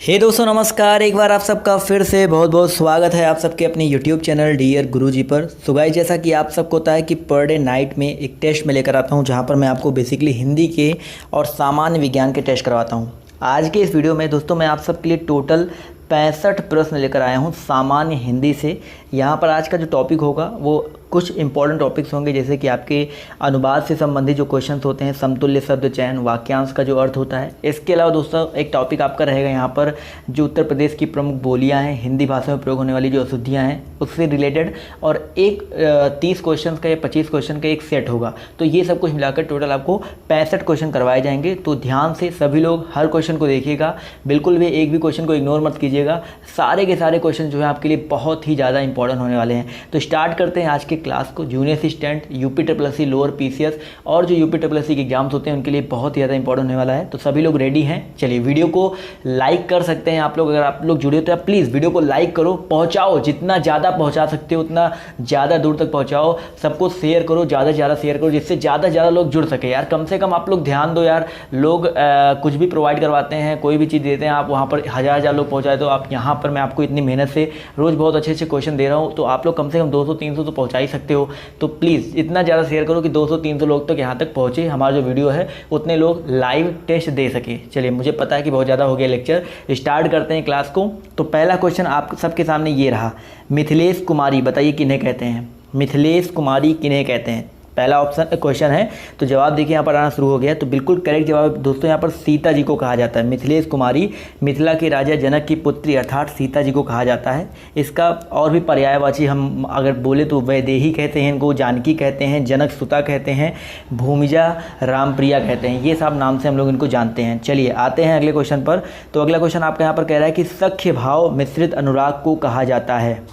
हे दोस्तों नमस्कार। एक बार आप सबका फिर से बहुत बहुत स्वागत है आप सबके अपने यूट्यूब चैनल डियर गुरुजी पर। सो गाइस, जैसा कि आप सबको पता है कि पर डे नाइट में एक टेस्ट में लेकर आता हूं, जहां पर मैं आपको बेसिकली हिंदी के और सामान्य विज्ञान के टेस्ट करवाता हूं। आज के इस वीडियो में दोस्तों मैं आप सबके लिए टोटल 65 प्रश्न लेकर आया हूँ सामान्य हिंदी से। यहाँ पर आज का जो टॉपिक होगा वो कुछ इंपॉर्टेंट टॉपिक्स होंगे, जैसे कि आपके अनुवाद से संबंधित जो क्वेश्चंस होते हैं, समतुल्य शब्द चयन, वाक्यांश का जो अर्थ होता है। इसके अलावा दोस्तों एक टॉपिक आपका रहेगा यहाँ पर जो उत्तर प्रदेश की प्रमुख बोलियाँ हैं, हिंदी भाषा में प्रयोग होने वाली जो अशुद्धियाँ हैं उससे रिलेटेड, और एक 30 क्वेश्चन का या 25 क्वेश्चन का एक सेट होगा। तो ये सब कुछ मिलाकर टोटल आपको 65 क्वेश्चन करवाए जाएंगे। तो ध्यान से सभी लोग हर क्वेश्चन को देखिएगा, बिल्कुल भी एक भी क्वेश्चन को इग्नोर मत कीजिएगा। सारे के सारे क्वेश्चन जो है आपके लिए बहुत ही ज़्यादा इंपॉर्टेंट होने वाले हैं। तो स्टार्ट करते हैं आज के क्लास को। Junior assistant, UP lower PCS और जो यूपी के एग्जाम्स होते हैं उनके लिए बहुत ही ज़्यादा इंपॉर्टेंट होने वाला है। तो सभी लोग रेडी हैं? चलिए वीडियो को लाइक कर सकते हैं आप लोग। अगर आप लोग जुड़े हो तो प्लीज़ वीडियो को लाइक करो, पहुँचाओ, जितना ज़्यादा पहुँचा सकते हो उतना ज़्यादा दूर तक पहुँचाओ। सबको शेयर करो, ज़्यादा से ज़्यादा शेयर करो, जिससे ज़्यादा से ज़्यादा लोग जुड़ सके। यार कम से कम आप लोग ध्यान दो यार। लोग कुछ भी प्रोवाइड करवाते हैं, कोई भी चीज़ देते हैं, आप वहाँ पर हज़ार लोग पहुँचाए। तो आप यहाँ पर मैं आपको इतनी मेहनत से रोज़ बहुत अच्छे अच्छे क्वेश्चन दे रहा हूँ, तो आप लोग कम से कम 200-300 तो पहुँचा ही सकते हो। तो प्लीज़ इतना ज़्यादा शेयर करो कि 200-300 लोग तक यहाँ तक पहुँचे, हमारा जो वीडियो है उतने लोग लाइव टेस्ट दे सके। चलिए, मुझे पता है कि बहुत ज़्यादा हो गया लेक्चर, स्टार्ट करते हैं क्लास को। तो पहला क्वेश्चन आप सबके सामने ये रहा, मिथिलेश कुमारी बताइए किन्हें कहते हैं? मिथिलेश कुमारी किन्हें कहते हैं? पहला ऑप्शन क्वेश्चन है। तो जवाब देखिए यहाँ पर आना शुरू हो गया। तो बिल्कुल करेक्ट जवाब दोस्तों यहाँ पर सीता जी को कहा जाता है। मिथिलेश कुमारी मिथिला के राजा जनक की पुत्री अर्थात सीता जी को कहा जाता है। इसका और भी पर्यायवाची हम अगर बोले तो वैदेही कहते हैं इनको, जानकी कहते हैं, जनक सुता कहते हैं, भूमिजा रामप्रिया कहते हैं। ये सब नाम से हम लोग इनको जानते हैं। चलिए आते हैं अगले क्वेश्चन पर। तो अगला क्वेश्चन आपका यहाँ पर कह रहा है कि सख्य भाव मिश्रित अनुराग को कहा जाता है।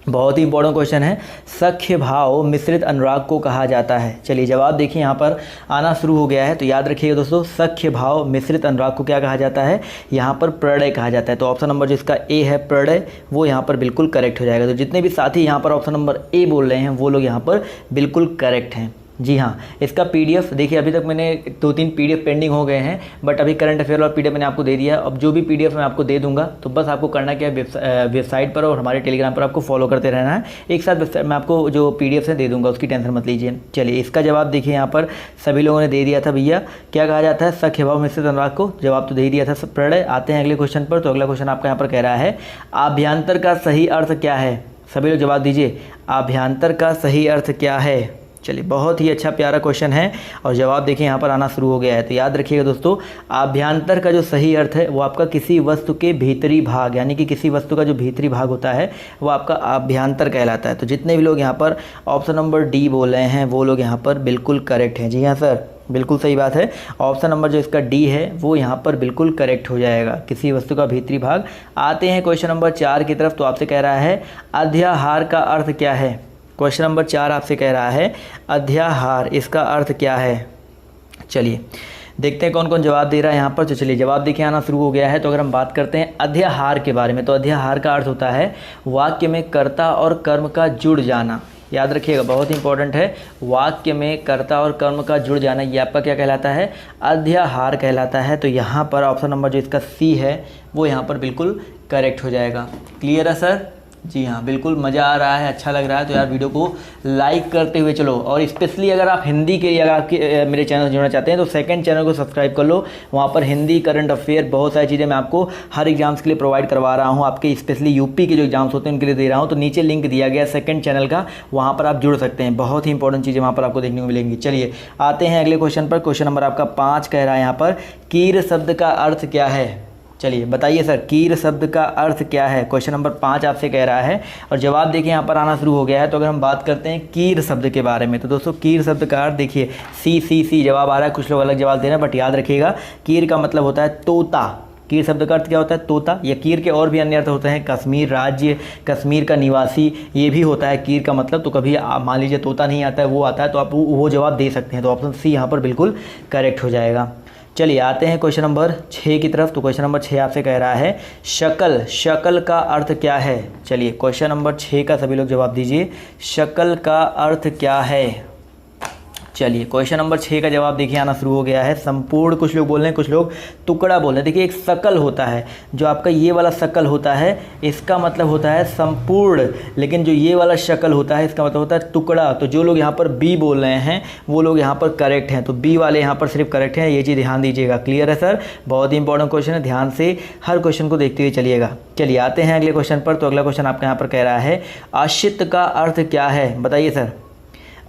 बहुत ही इंपॉर्टेंट क्वेश्चन है, सख्य भाव मिश्रित अनुराग को कहा जाता है। चलिए जवाब देखिए यहाँ पर आना शुरू हो गया है। तो याद रखिएगा दोस्तों, सख्य भाव मिश्रित अनुराग को क्या कहा जाता है? यहाँ पर प्रणय कहा जाता है। तो ऑप्शन नंबर जिसका ए है प्रणय, वो यहाँ पर बिल्कुल करेक्ट हो जाएगा। तो जितने भी साथी यहाँ पर ऑप्शन नंबर ए बोल रहे हैं वो लोग यहाँ पर बिल्कुल करेक्ट हैं। जी हाँ, इसका पीडीएफ देखिए, अभी तक मैंने 2-3 पीडीएफ पेंडिंग हो गए हैं, बट अभी करंट अफेयर और पीडीएफ मैंने आपको दे दिया है। अब जो भी पीडीएफ मैं आपको दे दूंगा, तो बस आपको करना क्या है, वेबसाइट पर और हमारे टेलीग्राम पर आपको फॉलो करते रहना है। एक साथ वेबसाइट मैं आपको जो पीडीएफ है दे दूंगा, उसकी टेंशन मत लीजिए। चलिए इसका जवाब देखिए, यहाँ पर सभी लोगों ने दे दिया था। भैया क्या कहा जाता है सख्य भाव मिश्रित अनुराग को? जवाब तो दे ही दिया था प्रणय। आते हैं अगले क्वेश्चन पर। तो अगला क्वेश्चन आपका यहाँ पर कह रहा है, आभ्यंतर का सही अर्थ क्या है? सभी लोग जवाब दीजिए, आभ्यंतर का सही अर्थ क्या है? चलिए, बहुत ही अच्छा प्यारा क्वेश्चन है और जवाब देखिए यहाँ पर आना शुरू हो गया है। तो याद रखिएगा दोस्तों, आभ्यंतर का जो सही अर्थ है वो आपका किसी वस्तु के भीतरी भाग, यानी कि किसी वस्तु का जो भीतरी भाग होता है वो आपका आभ्यंतर कहलाता है। तो जितने भी लोग यहाँ पर ऑप्शन नंबर डी बोल रहे हैं वो लोग यहाँ पर बिल्कुल करेक्ट हैं। जी हाँ सर, बिल्कुल सही बात है। ऑप्शन नंबर जो इसका डी है वो यहाँ पर बिल्कुल करेक्ट हो जाएगा, किसी वस्तु का भीतरी भाग। आते हैं क्वेश्चन नंबर 4 की तरफ। तो आपसे कह रहा है अध्याहार का अर्थ क्या है? क्वेश्चन नंबर 4 आपसे कह रहा है अध्याहार, इसका अर्थ क्या है? चलिए देखते हैं कौन कौन जवाब दे रहा है यहाँ पर। तो चलिए जवाब देखिए आना शुरू हो गया है। तो अगर हम बात करते हैं अध्याहार के बारे में, तो अध्याहार का अर्थ होता है वाक्य में कर्ता और कर्म का जुड़ जाना। याद रखिएगा, बहुत इंपॉर्टेंट है, वाक्य में कर्ता और कर्म का जुड़ जाना, ये आपका क्या कहलाता है? अध्याहार कहलाता है। तो यहाँ पर ऑप्शन नंबर जो इसका सी है वो यहाँ पर बिल्कुल करेक्ट हो जाएगा। क्लियर है सर? जी हाँ, बिल्कुल मज़ा आ रहा है, अच्छा लग रहा है। तो यार वीडियो को लाइक करते हुए चलो। और स्पेशली अगर आप हिंदी के लिए अगर आपके मेरे चैनल से जुड़ना चाहते हैं तो सेकंड चैनल को सब्सक्राइब कर लो। वहाँ पर हिंदी, करंट अफेयर, बहुत सारी चीज़ें मैं आपको हर एग्जाम्स के लिए प्रोवाइड करवा रहा हूँ। आपके स्पेशली यूपी के जो एग्जाम्स होते हैं उनके लिए दे रहा हूँ। तो नीचे लिंक दिया गया सेकंड चैनल का, वहाँ पर आप जुड़ सकते हैं। बहुत ही इंपॉर्टेंट चीज़ें वहाँ पर आपको देखने को मिलेंगी। चलिए आते हैं अगले क्वेश्चन पर। क्वेश्चन नंबर आपका 5 कह रहा है यहाँ पर, कीर शब्द का अर्थ क्या है? चलिए बताइए सर, कीर शब्द का अर्थ क्या है? क्वेश्चन नंबर 5 आपसे कह रहा है और जवाब देखिए यहाँ पर आना शुरू हो गया है। तो अगर हम बात करते हैं कीर शब्द के बारे में, तो दोस्तों कीर शब्द का अर्थ देखिए, सी जवाब आ रहा है। कुछ लोग अलग जवाब दे रहे हैं, बट याद रखिएगा कीर का मतलब होता है तोता। कीर शब्द का अर्थ क्या होता है? तोता। या कीर के और भी अन्य अर्थ होते हैं, कश्मीर राज्य, कश्मीर का निवासी, ये भी होता है कीर का मतलब। तो कभी मान लीजिए तोता नहीं आता है, वो आता है, तो आप वो जवाब दे सकते हैं। तो ऑप्शन सी यहाँ पर बिल्कुल करेक्ट हो जाएगा। चलिए आते हैं क्वेश्चन नंबर 6 की तरफ। तो क्वेश्चन नंबर 6 आपसे कह रहा है शकल, शकल का अर्थ क्या है? चलिए क्वेश्चन नंबर 6 का सभी लोग जवाब दीजिए, शकल का अर्थ क्या है? चलिए क्वेश्चन नंबर 6 का जवाब देखिए आना शुरू हो गया है। संपूर्ण कुछ लोग बोल रहे हैं, कुछ लोग टुकड़ा बोल रहे हैं। देखिए एक शकल होता है, जो आपका ये वाला शकल होता है इसका मतलब होता है संपूर्ण, लेकिन जो ये वाला शकल होता है इसका मतलब होता है टुकड़ा। तो जो लोग यहाँ पर बी बोल रहे हैं वो लोग यहाँ पर करेक्ट हैं, तो बी वाले यहाँ पर सिर्फ करेक्ट हैं, ये चीज़ ध्यान दीजिएगा। क्लियर है सर, बहुत ही इंपॉर्टेंट क्वेश्चन है, ध्यान से हर क्वेश्चन को देखते हुए चलिएगा। चलिए आते हैं अगले क्वेश्चन पर। तो अगला क्वेश्चन आपके यहाँ पर कह रहा है आश्रित का अर्थ क्या है, बताइए सर,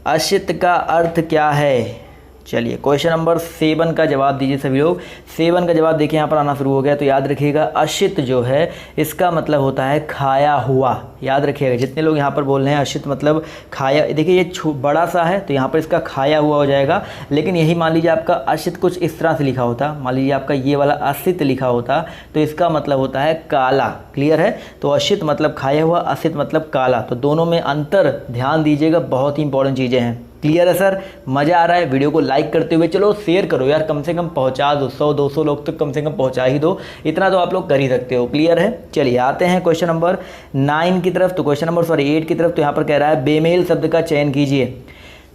आश्रित का अर्थ क्या है। चलिए क्वेश्चन नंबर 7 का जवाब दीजिए सभी लोग। 7 का जवाब देखिए यहाँ पर आना शुरू हो गया। तो याद रखिएगा आश्रित जो है इसका मतलब होता है खाया हुआ। याद रखिएगा, जितने लोग यहाँ पर बोल रहे हैं आश्रित मतलब खाया, देखिए ये बड़ा सा है तो यहाँ पर इसका खाया हुआ हो जाएगा। लेकिन यही मान लीजिए आपका आश्रित कुछ इस तरह से लिखा होता, मान लीजिए आपका ये वाला आश्रित लिखा होता तो इसका मतलब होता है काला। क्लियर है, तो आश्रित मतलब खाया हुआ, आश्रित मतलब काला, तो दोनों में अंतर ध्यान दीजिएगा, बहुत ही इंपॉर्टेंट चीज़ें हैं। क्लियर है सर, मज़ा आ रहा है। वीडियो को लाइक करते हुए चलो शेयर करो यार, कम से कम पहुंचा दो, 100-200 लोग तक कम से कम पहुंचा ही दो, इतना तो आप लोग कर ही सकते हो। क्लियर है, चलिए आते हैं क्वेश्चन नंबर 9 की तरफ। तो क्वेश्चन नंबर 8 की तरफ। तो यहाँ पर कह रहा है बेमेल शब्द का चयन कीजिए।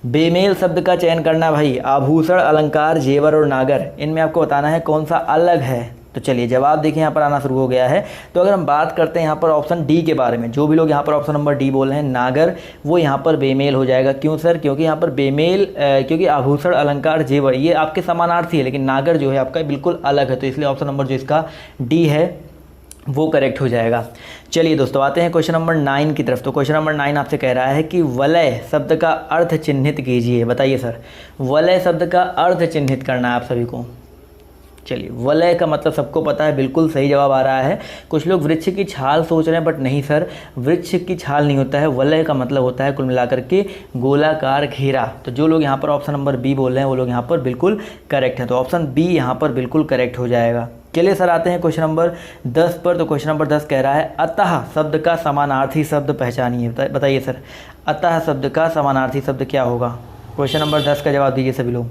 बेमेल शब्द का चयन करना भाई, आभूषण, अलंकार, जेवर और नागर, इनमें आपको बताना है कौन सा अलग है। तो चलिए जवाब देखिए यहाँ पर आना शुरू हो गया है। तो अगर हम बात करते हैं यहाँ पर ऑप्शन डी के बारे में, जो भी लोग यहाँ पर ऑप्शन नंबर डी बोल रहे हैं नागर, वो यहाँ पर बेमेल हो जाएगा। क्यों सर, क्योंकि यहाँ पर बेमेल क्योंकि आभूषण, अलंकार, जेवर ये आपके समानार्थी है, लेकिन नागर जो है आपका बिल्कुल अलग है, तो इसलिए ऑप्शन नंबर जो इसका डी है वो करेक्ट हो जाएगा। चलिए दोस्तों आते हैं क्वेश्चन नंबर 9 की तरफ। तो क्वेश्चन नंबर 9 आपसे कह रहा है कि वलय शब्द का अर्थ चिन्हित कीजिए। बताइए सर, वलय शब्द का अर्थ चिन्हित करना है आप सभी को। चलिए वलय का मतलब सबको पता है, बिल्कुल सही जवाब आ रहा है। कुछ लोग वृक्ष की छाल सोच रहे हैं, बट नहीं सर, वृक्ष की छाल नहीं होता है। वलय का मतलब होता है कुल मिलाकर के गोलाकार घेरा। तो जो लोग यहाँ पर ऑप्शन नंबर बी बोल रहे हैं वो लोग यहाँ पर बिल्कुल करेक्ट हैं, तो ऑप्शन बी यहाँ पर बिल्कुल करेक्ट हो जाएगा। चलिए सर आते हैं क्वेश्चन नंबर 10 पर। तो क्वेश्चन नंबर 10 कह रहा है अतः शब्द का समानार्थी शब्द पहचानिए। बताइए सर, अतः शब्द का समानार्थी शब्द क्या होगा। क्वेश्चन नंबर 10 का जवाब दीजिए सभी लोग।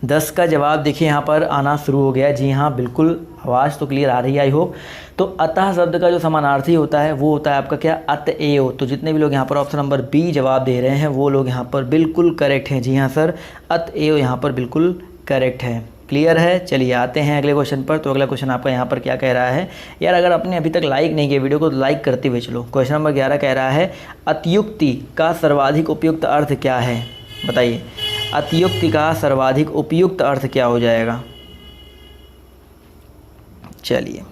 10 का जवाब देखिए यहाँ पर आना शुरू हो गया। जी हाँ बिल्कुल, आवाज़ तो क्लियर आ रही है आई होप। तो अतः शब्द का जो समानार्थी होता है वो होता है आपका क्या, अतएव। तो जितने भी लोग यहाँ पर ऑप्शन नंबर बी जवाब दे रहे हैं वो लोग यहाँ पर बिल्कुल करेक्ट हैं। जी हाँ सर, अतएव यहाँ पर बिल्कुल करेक्ट है। क्लियर है, चलिए आते हैं अगले क्वेश्चन पर। तो अगला क्वेश्चन आपका यहाँ पर क्या कह रहा है यार, अगर आपने अभी तक लाइक नहीं किया वीडियो को तो लाइक करते हुए चलो। क्वेश्चन नंबर 11 कह रहा है अतियुक्ति का सर्वाधिक उपयुक्त अर्थ क्या है। बताइए, अतियुक्ति का सर्वाधिक उपयुक्त अर्थ क्या हो जाएगा। चलिए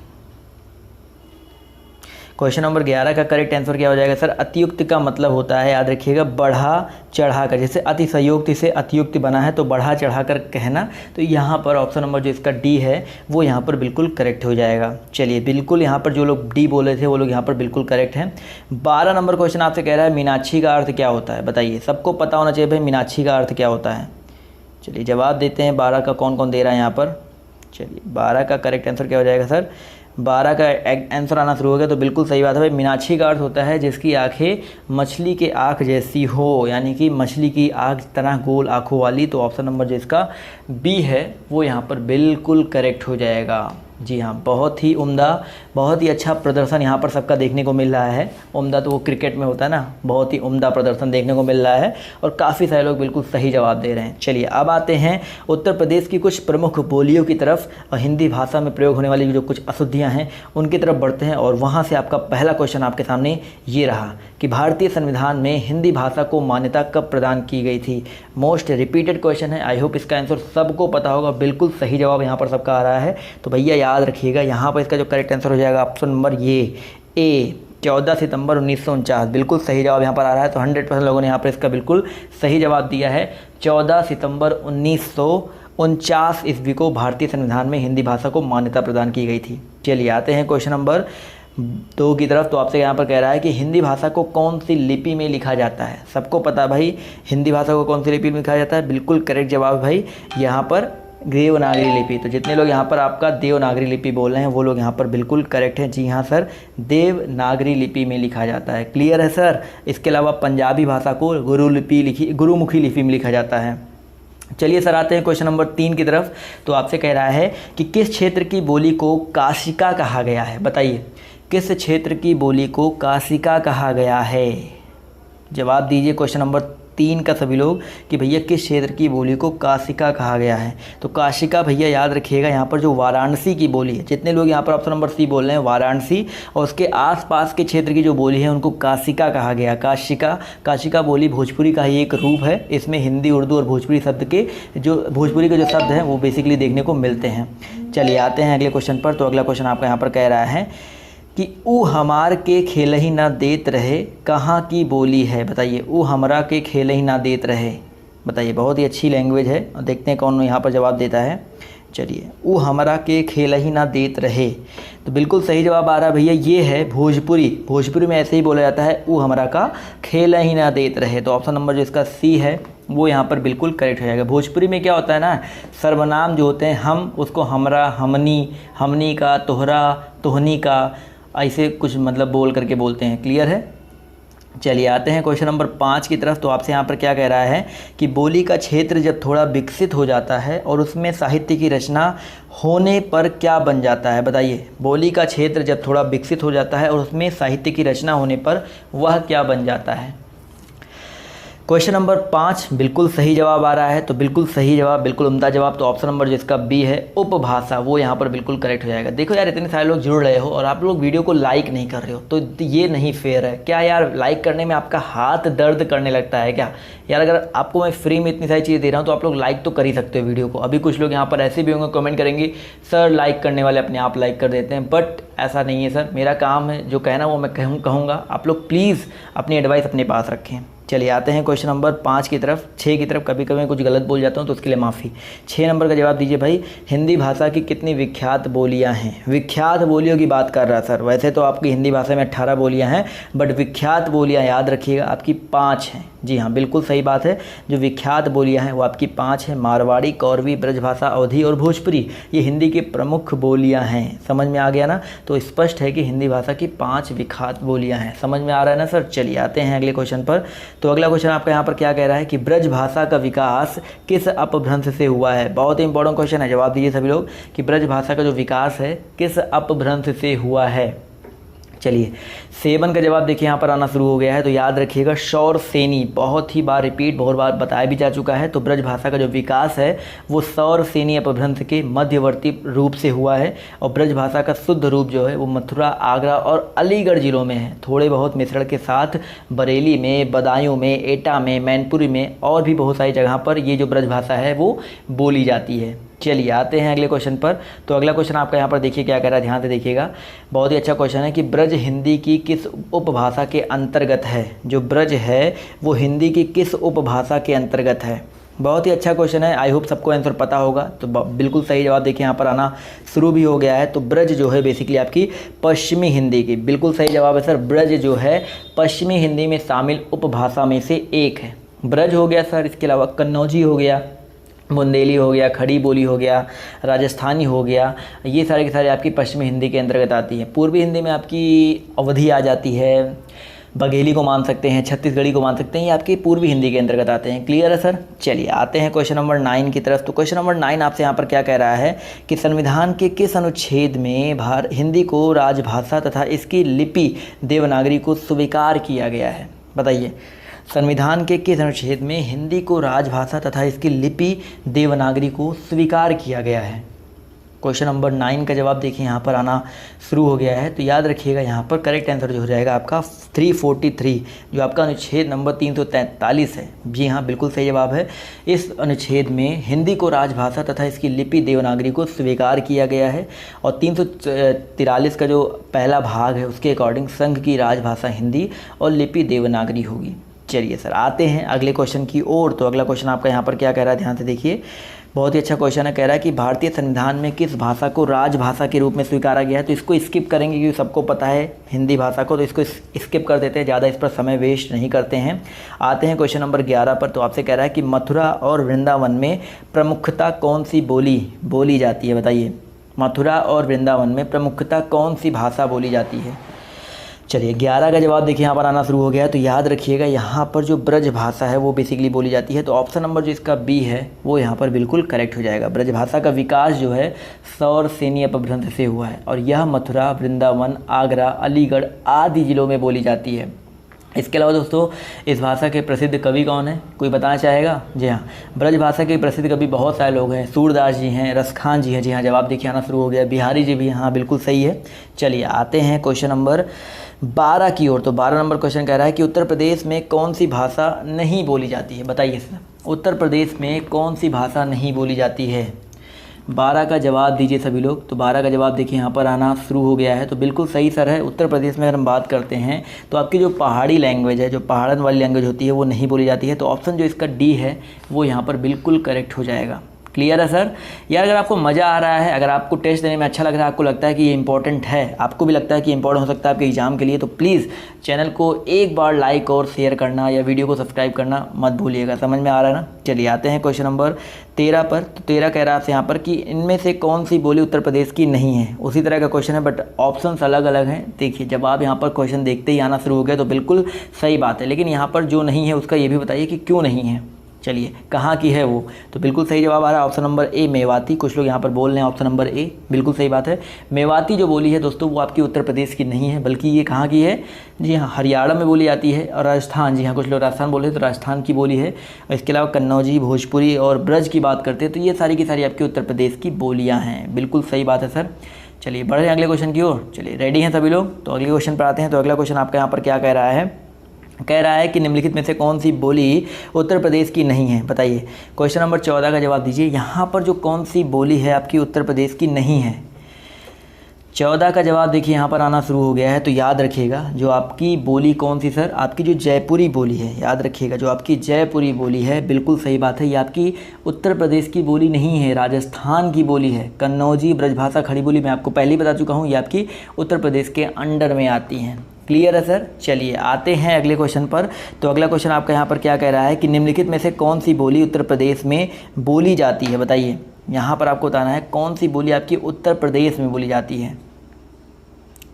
क्वेश्चन नंबर 11 का करेक्ट आंसर क्या हो जाएगा सर, अतियुक्ति का मतलब होता है, याद रखिएगा, बढ़ा चढ़ा कर। जैसे अतिशयोक्ति से अतियुक्ति बना है तो बढ़ा चढ़ा कर कहना। तो यहाँ पर ऑप्शन नंबर जो इसका डी है वो यहाँ पर बिल्कुल करेक्ट हो जाएगा। चलिए बिल्कुल यहाँ पर जो लोग डी बोले थे वो लोग यहाँ पर बिल्कुल करेक्ट हैं। 12 नंबर क्वेश्चन आपसे कह रहा है मीनाक्षी का अर्थ क्या होता है। बताइए, सबको पता होना चाहिए भाई मीनाक्षी का अर्थ क्या होता है। चलिए जवाब देते हैं 12 का कौन कौन दे रहा है यहाँ पर। चलिए 12 का करेक्ट आंसर क्या हो जाएगा सर, 12 का आंसर आना शुरू हो गया। तो बिल्कुल सही बात है भाई, मीनाक्षी का अर्थ होता है जिसकी आंखें मछली के आँख जैसी हो, यानी कि मछली की आँख तरह गोल आँखों वाली। तो ऑप्शन नंबर जो इसका बी है वो यहाँ पर बिल्कुल करेक्ट हो जाएगा। जी हाँ, बहुत ही उम्दा, बहुत ही अच्छा प्रदर्शन यहाँ पर सबका देखने को मिल रहा है। उम्दा तो वो क्रिकेट में होता है ना, बहुत ही उम्दा प्रदर्शन देखने को मिल रहा है और काफ़ी सारे लोग बिल्कुल सही जवाब दे रहे हैं। चलिए अब आते हैं उत्तर प्रदेश की कुछ प्रमुख बोलियों की तरफ और हिंदी भाषा में प्रयोग होने वाली जो कुछ अशुद्धियाँ हैं उनकी तरफ बढ़ते हैं। और वहाँ से आपका पहला क्वेश्चन आपके सामने ये रहा कि भारतीय संविधान में हिंदी भाषा को मान्यता कब प्रदान की गई थी। मोस्ट रिपीटेड क्वेश्चन है, आई होप इसका आंसर सबको पता होगा। बिल्कुल सही जवाब यहाँ पर सबका आ रहा है। तो भैया याद रखिएगा, यहाँ पर इसका जो करेक्ट आंसर हो जाएगा ऑप्शन नंबर ये ए, 14 सितंबर 1949। बिल्कुल सही जवाब यहाँ पर आ रहा है। तो 100% लोगों ने यहाँ पर इसका बिल्कुल सही जवाब दिया है। 14 सितंबर 1949 ईस्वी को भारतीय संविधान में हिंदी भाषा को मान्यता प्रदान की गई थी। चलिए आते हैं क्वेश्चन नंबर 2 की तरफ। तो आपसे यहाँ पर कह रहा है कि हिंदी भाषा को कौन सी लिपि में लिखा जाता है। सबको पता भाई हिंदी भाषा को कौन सी लिपि में लिखा जाता है, बिल्कुल करेक्ट जवाब भाई यहाँ पर देवनागरी लिपि। तो जितने लोग यहाँ पर आपका देवनागरी लिपि बोल रहे हैं वो लोग यहाँ पर बिल्कुल करेक्ट हैं। जी हाँ सर, देवनागरी लिपि में लिखा जाता है। क्लियर है सर। इसके अलावा पंजाबी भाषा को गुरुमुखी लिपि में लिखा जाता है। चलिए सर आते हैं क्वेश्चन नंबर 3 की तरफ। तो आपसे कह रहा है कि किस क्षेत्र की बोली को काशिका कहा गया है। बताइए, किस क्षेत्र की बोली को काशिका कहा गया है। जवाब दीजिए क्वेश्चन नंबर 3 का सभी लोग कि भैया किस क्षेत्र की बोली को काशिका कहा गया है। तो काशिका भैया याद रखिएगा यहाँ पर जो वाराणसी की बोली है, जितने लोग यहाँ पर ऑप्शन नंबर सी बोल रहे हैं वाराणसी और उसके आसपास के क्षेत्र की जो बोली है उनको काशिका कहा गया। काशिका बोली भोजपुरी का ही एक रूप है। इसमें हिंदी, उर्दू और भोजपुरी शब्द के जो भोजपुरी के जो शब्द हैं वो बेसिकली देखने को मिलते हैं। चलिए आते हैं अगले क्वेश्चन पर। तो अगला क्वेश्चन आपका यहाँ पर कह रहा है कि ऊ हमार के खेल ही ना देत रहे कहाँ की बोली है। बताइए, ऊ हमरा के खेल ही ना देत रहे। बताइए, बहुत ही अच्छी लैंग्वेज है और देखते हैं कौन यहाँ पर जवाब देता है। चलिए, ऊ हमरा के खेल ही ना देत रहे, तो बिल्कुल सही जवाब आ रहा है भैया, ये है भोजपुरी। भोजपुरी में ऐसे ही बोला जाता है, ऊ हमरा का खेल ही ना देत रहे। तो ऑप्शन नंबर जो इसका सी है वो यहाँ पर बिल्कुल करेक्ट हो जाएगा। भोजपुरी में क्या होता है ना, सर्वनाम जो होते हैं हम उसको हमरा, हमनी, हमनी का, तोहरा, तोहनी का, ऐसे कुछ मतलब बोल करके बोलते हैं। क्लियर है। चलिए आते हैं क्वेश्चन नंबर 5 की तरफ। तो आपसे यहाँ पर क्या कह रहा है कि बोली का क्षेत्र जब थोड़ा विकसित हो जाता है और उसमें साहित्य की रचना होने पर क्या बन जाता है। बताइए, बोली का क्षेत्र जब थोड़ा विकसित हो जाता है और उसमें साहित्य की रचना होने पर वह क्या बन जाता है। क्वेश्चन नंबर 5 बिल्कुल सही जवाब आ रहा है। तो बिल्कुल सही जवाब, बिल्कुल उम्दा जवाब। तो ऑप्शन नंबर जिसका बी है उपभाषा, वो यहाँ पर बिल्कुल करेक्ट हो जाएगा। देखो यार, इतने सारे लोग जुड़ रहे हो और आप लोग वीडियो को लाइक नहीं कर रहे हो, तो ये नहीं फेयर है। क्या यार, लाइक करने में आपका हाथ दर्द करने लगता है क्या यार? अगर आपको मैं फ्री में इतनी सारी चीज़ें दे रहा हूँ तो आप लोग लाइक तो कर ही सकते हो वीडियो को। अभी कुछ लोग यहाँ पर ऐसे भी होंगे कमेंट करेंगे, सर लाइक करने वाले अपने आप लाइक कर देते हैं, बट ऐसा नहीं है सर। मेरा काम है जो कहना वो मैं कहूँगा। आप लोग प्लीज़ अपनी एडवाइस अपने पास रखें। चलिए आते हैं क्वेश्चन नंबर 5 की तरफ, 6 की तरफ। कभी कभी कुछ गलत बोल जाता हूँ तो उसके लिए माफ़ी। 6 नंबर का जवाब दीजिए भाई, हिंदी भाषा की कितनी विख्यात बोलियाँ हैं। विख्यात बोलियों की बात कर रहा सर। वैसे तो आपकी हिंदी भाषा में 18 बोलियाँ हैं, बट विख्यात बोलियाँ याद रखिएगा आपकी 5 हैं। जी हाँ, बिल्कुल सही बात है। जो विख्यात बोलियाँ हैं वो आपकी 5 हैं। मारवाड़ी, कौरवी, ब्रजभाषा, अवधी और भोजपुरी, ये हिंदी की प्रमुख बोलियाँ हैं। समझ में आ गया ना? तो स्पष्ट है कि हिंदी भाषा की 5 विख्यात बोलियाँ हैं। समझ में आ रहा है ना सर? चलिए आते हैं अगले क्वेश्चन पर। तो अगला क्वेश्चन आपका यहाँ पर क्या कह रहा है कि ब्रज भाषा का विकास किस अपभ्रंश से हुआ है। बहुत ही इंपॉर्टेंट क्वेश्चन है, जवाब दीजिए सभी लोग कि ब्रज भाषा का जो विकास है किस अपभ्रंश से हुआ है। चलिए 7 का जवाब देखिए यहाँ पर आना शुरू हो गया है। तो याद रखिएगा सौरसेनी, बहुत ही बार रिपीट, बहुत बार बताया भी जा चुका है। तो ब्रज भाषा का जो विकास है वो सौरसेनी अपभ्रंश के मध्यवर्ती रूप से हुआ है। और ब्रज भाषा का शुद्ध रूप जो है वो मथुरा, आगरा और अलीगढ़ जिलों में है। थोड़े बहुत मिश्रण के साथ बरेली में, बदायूं में, एटा में, मैनपुरी में और भी बहुत सारी जगह पर ये जो ब्रज भाषा है वो बोली जाती है। चलिए आते हैं अगले क्वेश्चन पर। तो अगला क्वेश्चन आपका यहाँ पर देखिए क्या कह रहा है, ध्यान से देखिएगा। बहुत ही अच्छा क्वेश्चन है कि ब्रज हिंदी की किस उपभाषा के अंतर्गत है। जो ब्रज है वो हिंदी की किस उपभाषा के अंतर्गत है। बहुत ही अच्छा क्वेश्चन है। आई होप सबको आंसर पता होगा। तो बिल्कुल सही जवाब देखिए यहाँ पर आना शुरू भी हो गया है। तो ब्रज जो है बेसिकली आपकी पश्चिमी हिंदी की, बिल्कुल सही जवाब है सर। ब्रज जो है पश्चिमी हिंदी में शामिल उपभाषा में से एक है। ब्रज हो गया सर, इसके अलावा कन्नौजी हो गया, बुंदेली हो गया, खड़ी बोली हो गया, राजस्थानी हो गया, ये सारे के सारे आपकी पश्चिमी हिंदी के अंतर्गत आती है। पूर्वी हिंदी में आपकी अवधी आ जाती है, बघेली को मान सकते हैं, छत्तीसगढ़ी को मान सकते हैं, ये आपकी पूर्वी हिंदी के अंतर्गत आते हैं। क्लियर है सर? चलिए आते हैं क्वेश्चन नंबर 9 की तरफ। तो क्वेश्चन नंबर 9 आपसे यहाँ पर क्या कह रहा है कि संविधान के किस अनुच्छेद में हिंदी को राजभाषा तथा इसकी लिपि देवनागरी को स्वीकार किया गया है। बताइए, संविधान के किस अनुच्छेद में हिंदी को राजभाषा तथा इसकी लिपि देवनागरी को स्वीकार किया गया है। क्वेश्चन नंबर 9 का जवाब देखिए यहाँ पर आना शुरू हो गया है। तो याद रखिएगा यहाँ पर करेक्ट आंसर जो हो जाएगा आपका 343, जो आपका अनुच्छेद नंबर 343 है। जी हाँ, बिल्कुल सही जवाब है। इस अनुच्छेद में हिंदी को राजभाषा तथा इसकी लिपि देवनागरी को स्वीकार किया गया है। और 343 का जो पहला भाग है उसके अकॉर्डिंग संघ की राजभाषा हिंदी और लिपि देवनागरी होगी। चलिए सर आते हैं अगले क्वेश्चन की ओर। तो अगला क्वेश्चन आपका यहाँ पर क्या कह रहा है, ध्यान से देखिए। बहुत ही अच्छा क्वेश्चन है। कह रहा है कि भारतीय संविधान में किस भाषा को राजभाषा के रूप में स्वीकारा गया है। तो इसको स्किप करेंगे क्योंकि सबको पता है हिंदी भाषा को, तो इसको स्किप कर देते हैं, ज़्यादा इस पर समय वेस्ट नहीं करते हैं। आते हैं क्वेश्चन नंबर 11 पर। तो आपसे कह रहा है कि मथुरा और वृंदावन में प्रमुखता कौन सी बोली जाती है। बताइए, मथुरा और वृंदावन में प्रमुखता कौन सी भाषा बोली जाती है। चलिए 11 का जवाब देखिए यहाँ पर आना शुरू हो गया है। तो याद रखिएगा यहाँ पर जो ब्रज भाषा है वो बेसिकली बोली जाती है। तो ऑप्शन नंबर जो इसका बी है वो यहाँ पर बिल्कुल करेक्ट हो जाएगा। ब्रज भाषा का विकास जो है सौरसेनी अपभ्रंश से हुआ है और यह मथुरा, वृंदावन, आगरा, अलीगढ़ आदि जिलों में बोली जाती है। इसके अलावा दोस्तों इस भाषा के प्रसिद्ध कवि कौन है, कोई बताना चाहेगा? जी हाँ, ब्रज भाषा के प्रसिद्ध कवि बहुत सारे लोग हैं। सूरदास जी हैं, रसखान जी हैं। जी हाँ, जवाब देखिए आना शुरू हो गया। बिहारी जी भी, हाँ बिल्कुल सही है। चलिए आते हैं क्वेश्चन नंबर 12 की ओर। तो 12 नंबर क्वेश्चन कह रहा है कि उत्तर प्रदेश में कौन सी भाषा नहीं बोली जाती है? बताइए सर, उत्तर प्रदेश में कौन सी भाषा नहीं बोली जाती है? 12 का जवाब दीजिए सभी लोग। तो 12 का जवाब देखिए यहाँ पर आना शुरू हो गया है। तो बिल्कुल सही सर है। उत्तर प्रदेश में अगर हम बात करते हैं तो आपकी जो पहाड़ी लैंग्वेज है, जो पहाड़न वाली लैंग्वेज होती है, वो नहीं बोली जाती है। तो ऑप्शन जो इसका डी है वो यहाँ पर बिल्कुल करेक्ट हो जाएगा। क्लियर है सर? यार अगर आपको मज़ा आ रहा है, अगर आपको टेस्ट देने में अच्छा लग रहा है, आपको लगता है कि ये इंपॉर्टेंट है, आपको भी लगता है कि इंपॉर्टेंट हो सकता है आपके एग्जाम के लिए, तो प्लीज़ चैनल को एक बार लाइक और शेयर करना या वीडियो को सब्सक्राइब करना मत भूलिएगा। समझ में आ रहा है ना? चलिए आते हैं क्वेश्चन नंबर 13 पर। तो 13 कह रहा है आपसे यहाँ पर कि इनमें से कौन सी बोली उत्तर प्रदेश की नहीं है? उसी तरह का क्वेश्चन है बट ऑप्शंस अलग अलग हैं। देखिए जब आप यहाँ पर क्वेश्चन देखते ही आना शुरू हो गया तो बिल्कुल सही बात है, लेकिन यहाँ पर जो नहीं है उसका ये भी बताइए कि क्यों नहीं है। चलिए कहाँ की है वो? तो बिल्कुल सही जवाब आ रहा है ऑप्शन नंबर ए, मेवाती। कुछ लोग यहाँ पर बोल रहे हैं ऑप्शन नंबर ए, बिल्कुल सही बात है। मेवाती जो बोली है दोस्तों वो आपकी उत्तर प्रदेश की नहीं है, बल्कि ये कहाँ की है? जी हाँ, हरियाणा में बोली जाती है। और राजस्थान, जी हाँ कुछ लोग राजस्थान बोल रहे हैं तो राजस्थान की बोली है। और इसके अलावा कन्नौजी, भोजपुरी और ब्रज की बात करते हैं तो ये सारी की सारी आपकी उत्तर प्रदेश की बोलियाँ हैं। बिल्कुल सही बात है सर। चलिए बढ़ रहे हैं अगले क्वेश्चन की ओर। चलिए रेडी हैं सभी लोग? तो अगले क्वेश्चन पर आते हैं। तो अगला क्वेश्चन आपका यहाँ पर क्या कह रहा है? कह रहा है कि निम्नलिखित में से कौन सी बोली उत्तर प्रदेश की नहीं है? बताइए। क्वेश्चन नंबर 14 का जवाब दीजिए। यहाँ पर जो कौन सी बोली है आपकी उत्तर प्रदेश की नहीं है? 14 का जवाब देखिए यहाँ पर आना शुरू हो गया है। तो याद रखिएगा जो आपकी बोली कौन सी सर? आपकी जो जयपुरी बोली है, याद रखिएगा जो आपकी जयपुरी बोली है, बिल्कुल सही बात है, ये आपकी उत्तर प्रदेश की बोली नहीं है, राजस्थान की बोली है। कन्नौजी ब्रजभाषा खड़ी बोली मैं आपको पहले ही बता चुका हूँ, ये आपकी उत्तर प्रदेश के अंडर में आती हैं। क्लियर है सर? चलिए आते हैं अगले क्वेश्चन पर। तो अगला क्वेश्चन आपका यहाँ पर क्या कह रहा है कि निम्नलिखित में से कौन सी बोली उत्तर प्रदेश में बोली जाती है? बताइए। यहाँ पर आपको बताना है कौन सी बोली आपकी उत्तर प्रदेश में बोली जाती है।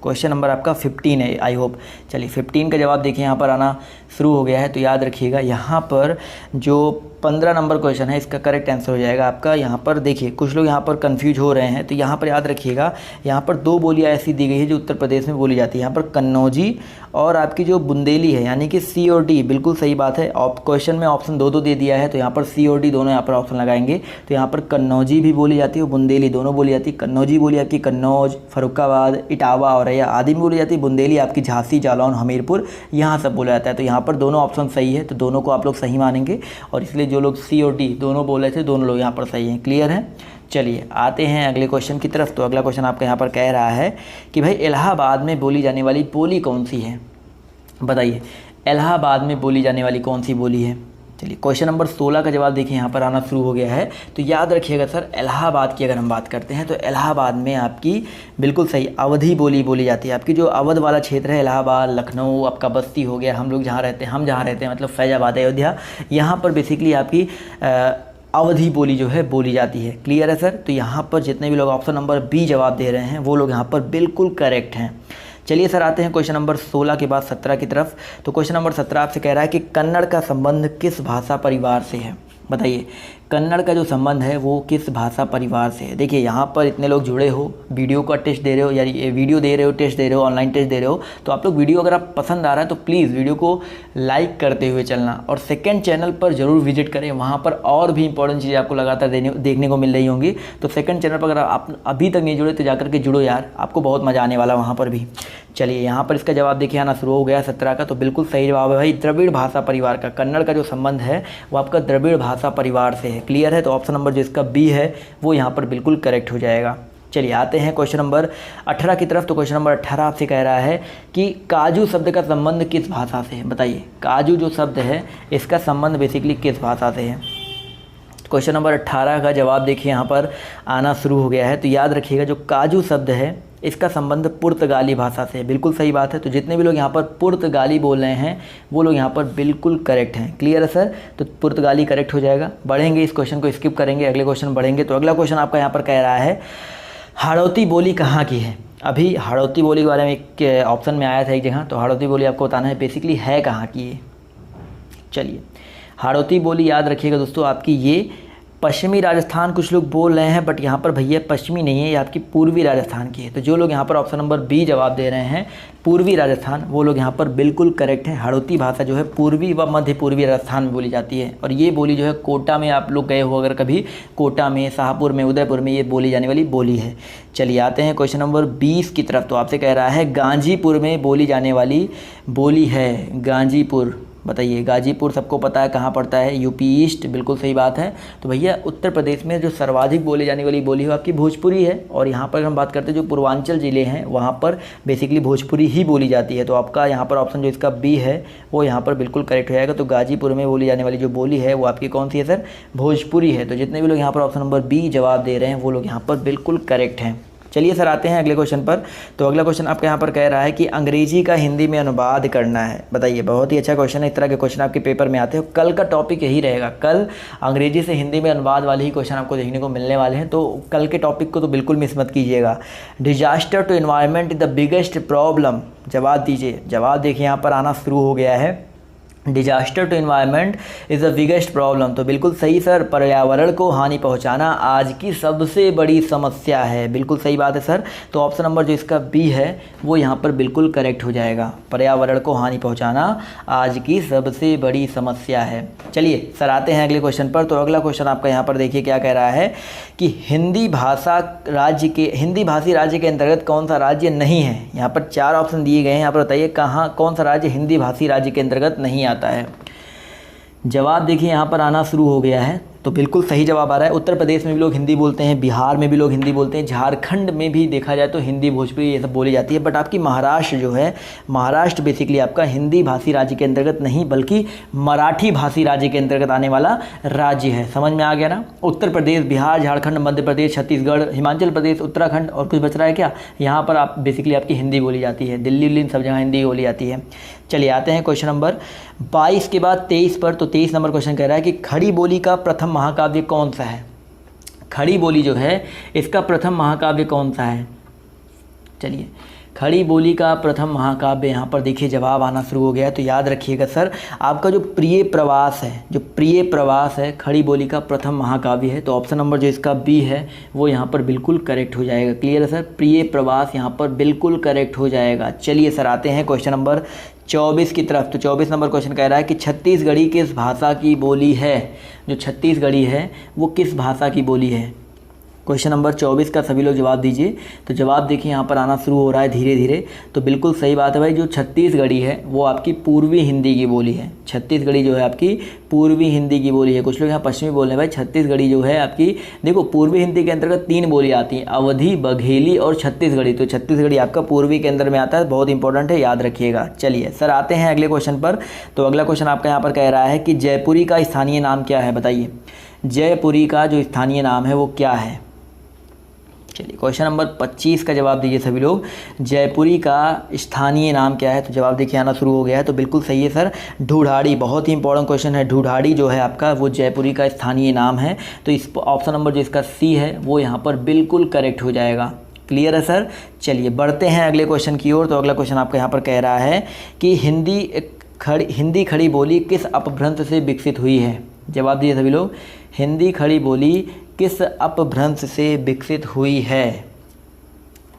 क्वेश्चन नंबर आपका 15 है आई होप। चलिए 15 का जवाब देखिए यहाँ पर आना शुरू हो गया है। तो याद रखिएगा यहाँ पर जो 15 नंबर क्वेश्चन है इसका करेक्ट आंसर हो जाएगा आपका। यहाँ पर देखिए कुछ लोग यहाँ पर कंफ्यूज हो रहे हैं, तो यहाँ पर याद रखिएगा यहाँ पर 2 बोलियाँ ऐसी दी गई है जो उत्तर प्रदेश में बोली जाती है। यहाँ पर कन्नौजी और आपकी जो बुंदेली है, यानी कि सी और डी। बिल्कुल सही बात है। क्वेश्चन में ऑप्शन 2 दे दिया है तो यहाँ पर सी और डी दोनों यहाँ पर ऑप्शन लगाएंगे। तो यहाँ पर कन्नौजी भी बोली जाती है और बुंदेली दोनों बोली जाती है। कन्नौजी बोली आपकी कन्नौज, फर्रुखाबाद, इटावा और आदि में बोली जाती है। बुंदेली आपकी झांसी, जालौन, हमीरपुर, यहाँ सब बोला जाता है। तो यहाँ पर दोनों ऑप्शन सही है, तो दोनों को आप लोग सही मानेंगे। और इसलिए जो लोग सी और डी दोनों बोले थे, दोनों लोग यहाँ पर सही हैं। क्लियर है? चलिए आते हैं अगले क्वेश्चन की तरफ। तो अगला क्वेश्चन आपका यहाँ पर कह रहा है कि भाई इलाहाबाद में बोली जाने वाली बोली कौन सी है? बताइए। इलाहाबाद में बोली जाने वाली कौन सी बोली है? चलिए क्वेश्चन नंबर 16 का जवाब देखिए यहाँ पर आना शुरू हो गया है। तो याद रखिएगा सर, इलाहाबाद की अगर हम बात करते हैं तो इलाहाबाद में आपकी बिल्कुल सही अवधी बोली जाती है। आपकी जो अवध वाला क्षेत्र है, इलाहाबाद, लखनऊ, आपका बस्ती हो गया, हम जहाँ रहते हैं मतलब फैजाबाद, अयोध्या, यहाँ पर बेसिकली आपकी अवधी बोली जो है बोली जाती है। क्लियर है सर? तो यहाँ पर जितने भी लोग ऑप्शन नंबर बी जवाब दे रहे हैं वो लोग यहाँ पर बिल्कुल करेक्ट हैं। चलिए सर आते हैं क्वेश्चन नंबर 16 के बाद 17 की तरफ। तो क्वेश्चन नंबर 17 आपसे कह रहा है कि कन्नड़ का संबंध किस भाषा परिवार से है? बताइए। कन्नड़ का जो संबंध है वो किस भाषा परिवार से है? देखिए यहाँ पर इतने लोग जुड़े हो, वीडियो का टेस्ट दे रहे हो, यानी वीडियो दे रहे हो, टेस्ट दे रहे हो, ऑनलाइन टेस्ट दे रहे हो, तो आप लोग वीडियो अगर आप पसंद आ रहा है तो प्लीज़ वीडियो को लाइक करते हुए चलना। और सेकंड चैनल पर ज़रूर विजिट करें, वहाँ पर और भी इंपॉर्टेंट चीज़ें आपको लगातार देखने को मिल रही होंगी। तो सेकंड चैनल पर अगर आप अभी तक नहीं जुड़े तो जाकर के जुड़ो यार, आपको बहुत मज़ा आने वाला वहाँ पर भी। चलिए यहाँ पर इसका जवाब देखिए आना शुरू हो गया 17 का। तो बिल्कुल सही जवाब है भाई, द्रविड़ भाषा परिवार का। कन्नड़ का जो संबंध है वो आपका द्रविड़ भाषा परिवार से है। क्लियर है? तो ऑप्शन नंबर जो इसका बी है वो यहाँ पर बिल्कुल करेक्ट हो जाएगा। चलिए आते हैं क्वेश्चन नंबर 18 की तरफ। तो क्वेश्चन नंबर 18 आपसे कह रहा है कि काजू शब्द का संबंध किस भाषा से है? बताइए। काजू जो शब्द है इसका संबंध बेसिकली किस भाषा से है? क्वेश्चन नंबर 18 का जवाब देखिए यहाँ पर आना शुरू हो गया है। तो याद रखिएगा जो काजू शब्द है इसका संबंध पुर्तगाली भाषा से है। बिल्कुल सही बात है। तो जितने भी लोग यहाँ पर पुर्तगाली बोल रहे हैं वो लोग यहाँ पर बिल्कुल करेक्ट हैं। क्लियर है सर? तो पुर्तगाली करेक्ट हो जाएगा। बढ़ेंगे, इस क्वेश्चन को स्किप करेंगे, अगले क्वेश्चन बढ़ेंगे। तो अगला क्वेश्चन आपका यहाँ पर कह रहा है हाड़ौती बोली कहाँ की है? अभी हाड़ौती बोली के बारे में एक ऑप्शन में आया था एक जगह, तो हाड़ौती बोली आपको बताना है बेसिकली है कहाँ की है। चलिए हाड़ौती बोली याद रखिएगा दोस्तों, आपकी ये पश्चिमी राजस्थान कुछ लोग बोल रहे हैं, बट यहाँ पर भैया पश्चिमी नहीं है, ये आपकी पूर्वी राजस्थान की है। तो जो लोग यहाँ पर ऑप्शन नंबर बी जवाब दे रहे हैं पूर्वी राजस्थान, वो लोग यहाँ पर बिल्कुल करेक्ट है। हड़ौती भाषा जो है पूर्वी व मध्य पूर्वी राजस्थान में बोली जाती है, और ये बोली जो है कोटा में, आप लोग गए हो अगर कभी, कोटा में, शाहपुर में, उदयपुर में ये बोली जाने वाली बोली है। चलिए आते हैं क्वेश्चन नंबर 20 की तरफ। तो आपसे कह रहा है गाजीपुर में बोली जाने वाली बोली है, गाजीपुर, बताइए। गाजीपुर सबको पता है कहाँ पड़ता है, यूपी ईस्ट, बिल्कुल सही बात है। तो भैया उत्तर प्रदेश में जो सर्वाधिक बोली जाने वाली बोली है आपकी भोजपुरी है, और यहाँ पर हम बात करते हैं जो पूर्वांचल ज़िले हैं वहाँ पर बेसिकली भोजपुरी ही बोली जाती है। तो आपका यहाँ पर ऑप्शन जो इसका बी है वो यहाँ पर बिल्कुल करेक्ट हो जाएगा। तो गाजीपुर में बोली जाने वाली जो बोली है वो आपकी कौन सी है सर, भोजपुरी है। तो जितने भी लोग यहाँ पर ऑप्शन नंबर बी जवाब दे रहे हैं वो लोग यहाँ पर बिल्कुल करेक्ट हैं। चलिए सर आते हैं अगले क्वेश्चन पर। तो अगला क्वेश्चन आपके यहाँ पर कह रहा है कि अंग्रेजी का हिंदी में अनुवाद करना है। बताइए, बहुत ही अच्छा क्वेश्चन है। इस तरह के क्वेश्चन आपके पेपर में आते हैं। कल का टॉपिक यही रहेगा, कल अंग्रेजी से हिंदी में अनुवाद वाले ही क्वेश्चन आपको देखने को मिलने वाले हैं। तो कल के टॉपिक को तो बिल्कुल मिस मत कीजिएगा। Disaster to environment is the biggest problem, जवाब दीजिए। जवाब देखिए यहाँ पर आना शुरू हो गया है। Disaster to environment is the biggest problem, तो बिल्कुल सही सर। पर्यावरण को हानि पहुंचाना आज की सबसे बड़ी समस्या है, बिल्कुल सही बात है सर। तो ऑप्शन नंबर जो इसका बी है वो यहाँ पर बिल्कुल करेक्ट हो जाएगा। पर्यावरण को हानि पहुंचाना आज की सबसे बड़ी समस्या है। चलिए सर आते हैं अगले क्वेश्चन पर। तो अगला क्वेश्चन आपका यहाँ पर देखिए क्या कह रहा है कि हिंदी भाषी राज्य के अंतर्गत कौन सा राज्य नहीं है। यहाँ पर 4 ऑप्शन दिए गए हैं। यहाँ पर बताइए कहाँ कौन सा राज्य हिंदी भाषी राज्य के अंतर्गत नहीं आता है। जवाब देखिए यहाँ पर आना शुरू हो गया है। तो बिल्कुल सही जवाब आ रहा है। उत्तर प्रदेश में भी लोग हिंदी बोलते हैं, बिहार में भी लोग हिंदी बोलते हैं, झारखंड में भी देखा जाए तो हिंदी भोजपुरी ये सब बोली जाती है। बट आपकी महाराष्ट्र जो है, महाराष्ट्र बेसिकली आपका हिंदी भाषी राज्य के अंतर्गत नहीं बल्कि मराठी भाषी राज्य के अंतर्गत आने वाला राज्य है। समझ में आ गया ना। उत्तर प्रदेश, बिहार, झारखंड, मध्य प्रदेश, छत्तीसगढ़, हिमाचल प्रदेश, उत्तराखंड और कुछ बच रहा है क्या, यहाँ पर आप बेसिकली आपकी हिंदी बोली जाती है। दिल्ली सब जगह हिंदी बोली जाती है। चलिए आते हैं क्वेश्चन नंबर 22 के बाद 23 पर। तो 23 नंबर क्वेश्चन कह रहा है कि खड़ी बोली का प्रथम महाकाव्य कौन सा है। खड़ी बोली जो है इसका प्रथम महाकाव्य कौन सा है। चलिए खड़ी बोली का प्रथम महाकाव्य, यहाँ पर देखिए जवाब आना शुरू हो गया है। तो याद रखिएगा सर, आपका जो प्रिय प्रवास है, जो प्रिय प्रवास है खड़ी बोली का प्रथम महाकाव्य है। तो ऑप्शन नंबर जो इसका बी है वो यहाँ पर बिल्कुल करेक्ट हो जाएगा। क्लियर है सर, प्रिय प्रवास यहाँ पर बिल्कुल करेक्ट हो जाएगा। चलिए सर आते हैं क्वेश्चन नंबर 24 की तरफ। तो 24 नंबर क्वेश्चन कह रहा है कि छत्तीसगढ़ी किस भाषा की बोली है। जो छत्तीसगढ़ी है वो किस भाषा की बोली है। क्वेश्चन नंबर 24 का सभी लोग जवाब दीजिए। तो जवाब देखिए यहाँ पर आना शुरू हो रहा है धीरे धीरे। तो बिल्कुल सही बात है भाई, जो छत्तीसगढ़ी है वो आपकी पूर्वी हिंदी की बोली है। छत्तीसगढ़ी जो है आपकी पूर्वी हिंदी की बोली है। कुछ लोग यहाँ पश्चिमी बोल रहे हैं भाई, छत्तीसगढ़ी जो है आपकी, देखो पूर्वी हिंदी के अंतर्गत 3 बोली आती हैं, अवधी, बघेली और छत्तीसगढ़ी। तो छत्तीसगढ़ी आपका पूर्वी के अंदर में आता है, बहुत इंपॉर्टेंट है, याद रखिएगा। चलिए सर आते हैं अगले क्वेश्चन पर। तो अगला क्वेश्चन आपका यहाँ पर कह रहा है कि जयपुरी का स्थानीय नाम क्या है। बताइए जयपुरी का जो स्थानीय नाम है वो क्या है। चलिए क्वेश्चन नंबर 25 का जवाब दीजिए सभी लोग। जयपुरी का स्थानीय नाम क्या है। तो जवाब देखिए आना शुरू हो गया है। तो बिल्कुल सही है सर, ढूढ़ाड़ी। बहुत ही इंपॉर्टेंट क्वेश्चन है। ढूढ़ाड़ी जो है आपका वो जयपुरी का स्थानीय नाम है। तो इस ऑप्शन नंबर जो इसका सी है वो यहाँ पर बिल्कुल करेक्ट हो जाएगा। क्लियर है सर। चलिए बढ़ते हैं अगले क्वेश्चन की ओर। तो अगला क्वेश्चन आपका यहाँ पर कह रहा है कि हिंदी खड़ी बोली किस अपभ्रंश से विकसित हुई है। जवाब दीजिए सभी लोग, हिंदी खड़ी बोली किस अपभ्रंश से विकसित हुई है।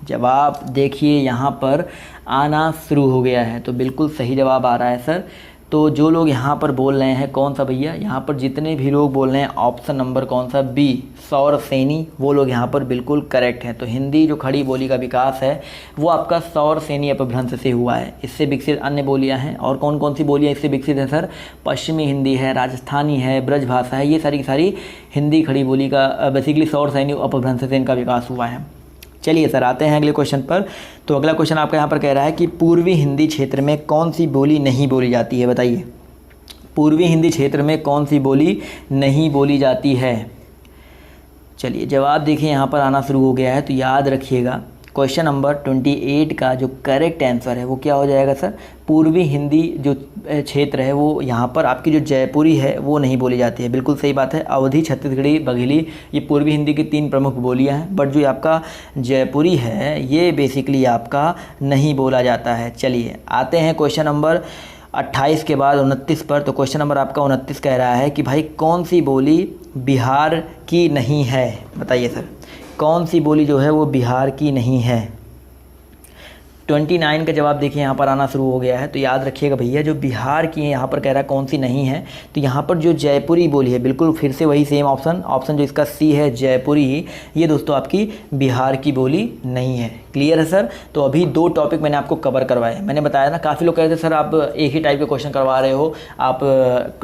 जवाब देखिए यहाँ पर आना शुरू हो गया है। तो बिल्कुल सही जवाब आ रहा है सर। तो जो लोग यहाँ पर बोल रहे हैं कौन सा भैया, यहाँ पर जितने भी लोग बोल रहे हैं ऑप्शन नंबर कौन सा, बी, सौर सैनी, वो लोग यहाँ पर बिल्कुल करेक्ट हैं। तो हिंदी जो खड़ी बोली का विकास है वो आपका सौर सैनी अपभ्रंश से हुआ है। इससे विकसित अन्य बोलियाँ हैं। और कौन कौन सी बोलियाँ इससे विकसित हैं सर, पश्चिमी हिंदी है, राजस्थानी है, ब्रज भाषा है, ये सारी की सारी हिंदी खड़ी बोली का बेसिकली सौर सैनी अपभ्रंश से इनका विकास हुआ है। चलिए सर आते हैं अगले क्वेश्चन पर। तो अगला क्वेश्चन आपका यहाँ पर कह रहा है कि पूर्वी हिंदी क्षेत्र में कौन सी बोली नहीं बोली जाती है। बताइए पूर्वी हिंदी क्षेत्र में कौन सी बोली नहीं बोली जाती है। चलिए जवाब देखिए यहाँ पर आना शुरू हो गया है। तो याद रखिएगा क्वेश्चन नंबर 28 का जो करेक्ट आंसर है वो क्या हो जाएगा सर, पूर्वी हिंदी जो क्षेत्र है वो यहाँ पर आपकी जो जयपुरी है वो नहीं बोली जाती है। बिल्कुल सही बात है। अवधी, छत्तीसगढ़ी, बघेली ये पूर्वी हिंदी की 3 प्रमुख बोलियाँ हैं। बट जो आपका जयपुरी है ये बेसिकली आपका नहीं बोला जाता है। चलिए आते हैं क्वेश्चन नंबर 28 के बाद 29 पर। तो क्वेश्चन नंबर आपका 29 कह रहा है कि भाई कौन सी बोली बिहार की नहीं है, बताइए सर, कौन सी बोली जो है वो बिहार की नहीं है। 29 का जवाब देखिए यहाँ पर आना शुरू हो गया है। तो याद रखिएगा भैया, जो बिहार की है यहाँ पर कह रहा है कौन सी नहीं है, तो यहाँ पर जो जयपुरी बोली है, बिल्कुल फिर से वही सेम ऑप्शन जो इसका सी है जयपुरी, ये दोस्तों आपकी बिहार की बोली नहीं है। क्लियर है सर। तो अभी 2 टॉपिक मैंने आपको कवर करवाए। मैंने बताया ना, काफ़ी लोग कह रहे थे सर आप एक ही टाइप के क्वेश्चन करवा रहे हो, आप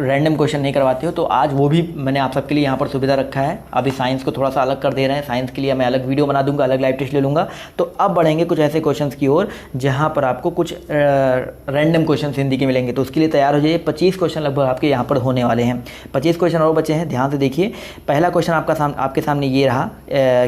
रैंडम क्वेश्चन नहीं करवाते हो, तो आज वो भी मैंने आप सबके लिए यहाँ पर सुविधा रखा है। अभी साइंस को थोड़ा सा अलग कर दे रहे हैं, साइंस के लिए मैं अलग वीडियो बना दूंगा, अलग लाइव टेस्ट ले लूँगा। तो अब बढ़ेंगे कुछ ऐसे क्वेश्चन की ओर जहाँ पर आपको कुछ रैंडम क्वेश्चन हिंदी के मिलेंगे। तो उसके लिए तैयार हो जाइए। 25 क्वेश्चन लगभग आपके यहाँ पर होने वाले हैं। 25 क्वेश्चन और बचे हैं, ध्यान से देखिए। पहला क्वेश्चन आपके सामने ये रहा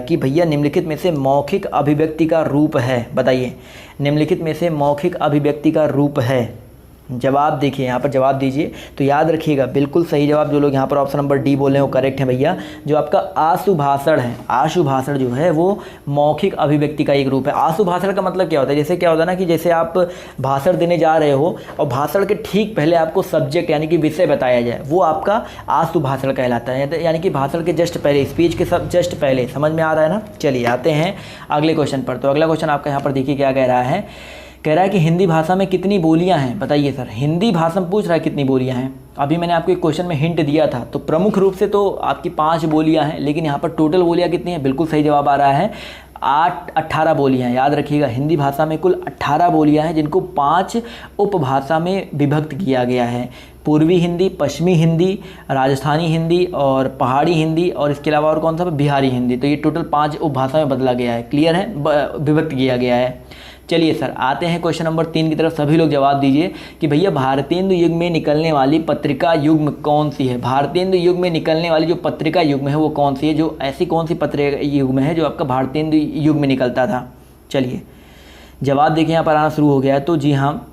कि भैया निम्नलिखित में से मौखिक अभिव्यक्ति का रूप है, बताइए निम्नलिखित में से मौखिक अभिव्यक्ति का रूप है। जवाब देखिए, यहाँ पर जवाब दीजिए। तो याद रखिएगा, बिल्कुल सही जवाब जो लोग यहाँ पर ऑप्शन नंबर डी बोल रहे हैं वो करेक्ट है भैया। जो आपका आशुभाषण है, आशुभाषण जो है वो मौखिक अभिव्यक्ति का एक रूप है। आशुभाषण का मतलब क्या होता है, जैसे क्या होता है ना कि जैसे आप भाषण देने जा रहे हो और भाषण के ठीक पहले आपको सब्जेक्ट यानी कि विषय बताया जाए, वो आपका आशुभाषण कहलाता है। यानी कि भाषण के जस्ट पहले, स्पीच के सब जस्ट पहले। समझ में आ रहा है ना। चलिए आते हैं अगले क्वेश्चन पर। तो अगला क्वेश्चन आपका यहाँ पर देखिए क्या कह रहा है। कह रहा है कि हिंदी भाषा में कितनी बोलियां हैं, बताइए सर। हिंदी भाषा में पूछ रहा है कितनी बोलियां हैं। अभी मैंने आपको एक क्वेश्चन में हिंट दिया था, तो प्रमुख रूप से तो आपकी 5 बोलियां हैं, लेकिन यहाँ पर टोटल बोलियां कितनी हैं, बिल्कुल सही जवाब आ रहा है 18 बोलियां। याद रखिएगा, हिंदी भाषा में कुल 18 बोलियां हैं, जिनको 5 उपभाषा में विभक्त किया गया है। पूर्वी हिंदी, पश्चिमी हिंदी, राजस्थानी हिंदी और पहाड़ी हिंदी, और इसके अलावा और कौन सा, बिहारी हिंदी। तो ये टोटल 5 उपभाषा में बदला गया है। क्लियर है, विभक्त किया गया है। चलिए सर आते हैं क्वेश्चन नंबर 3 की तरफ। सभी लोग जवाब दीजिए कि भैया भारतेंदु युग में निकलने वाली पत्रिका युग्म कौन सी है। भारतेंदु युग में निकलने वाली जो पत्रिका युग्म है वो कौन सी है, जो ऐसी कौन सी पत्रिका युग्म है जो आपका भारतेंदु युग में निकलता था। चलिए जवाब देखिए, यहाँ पर आना शुरू हो गया है। तो जी हाँ,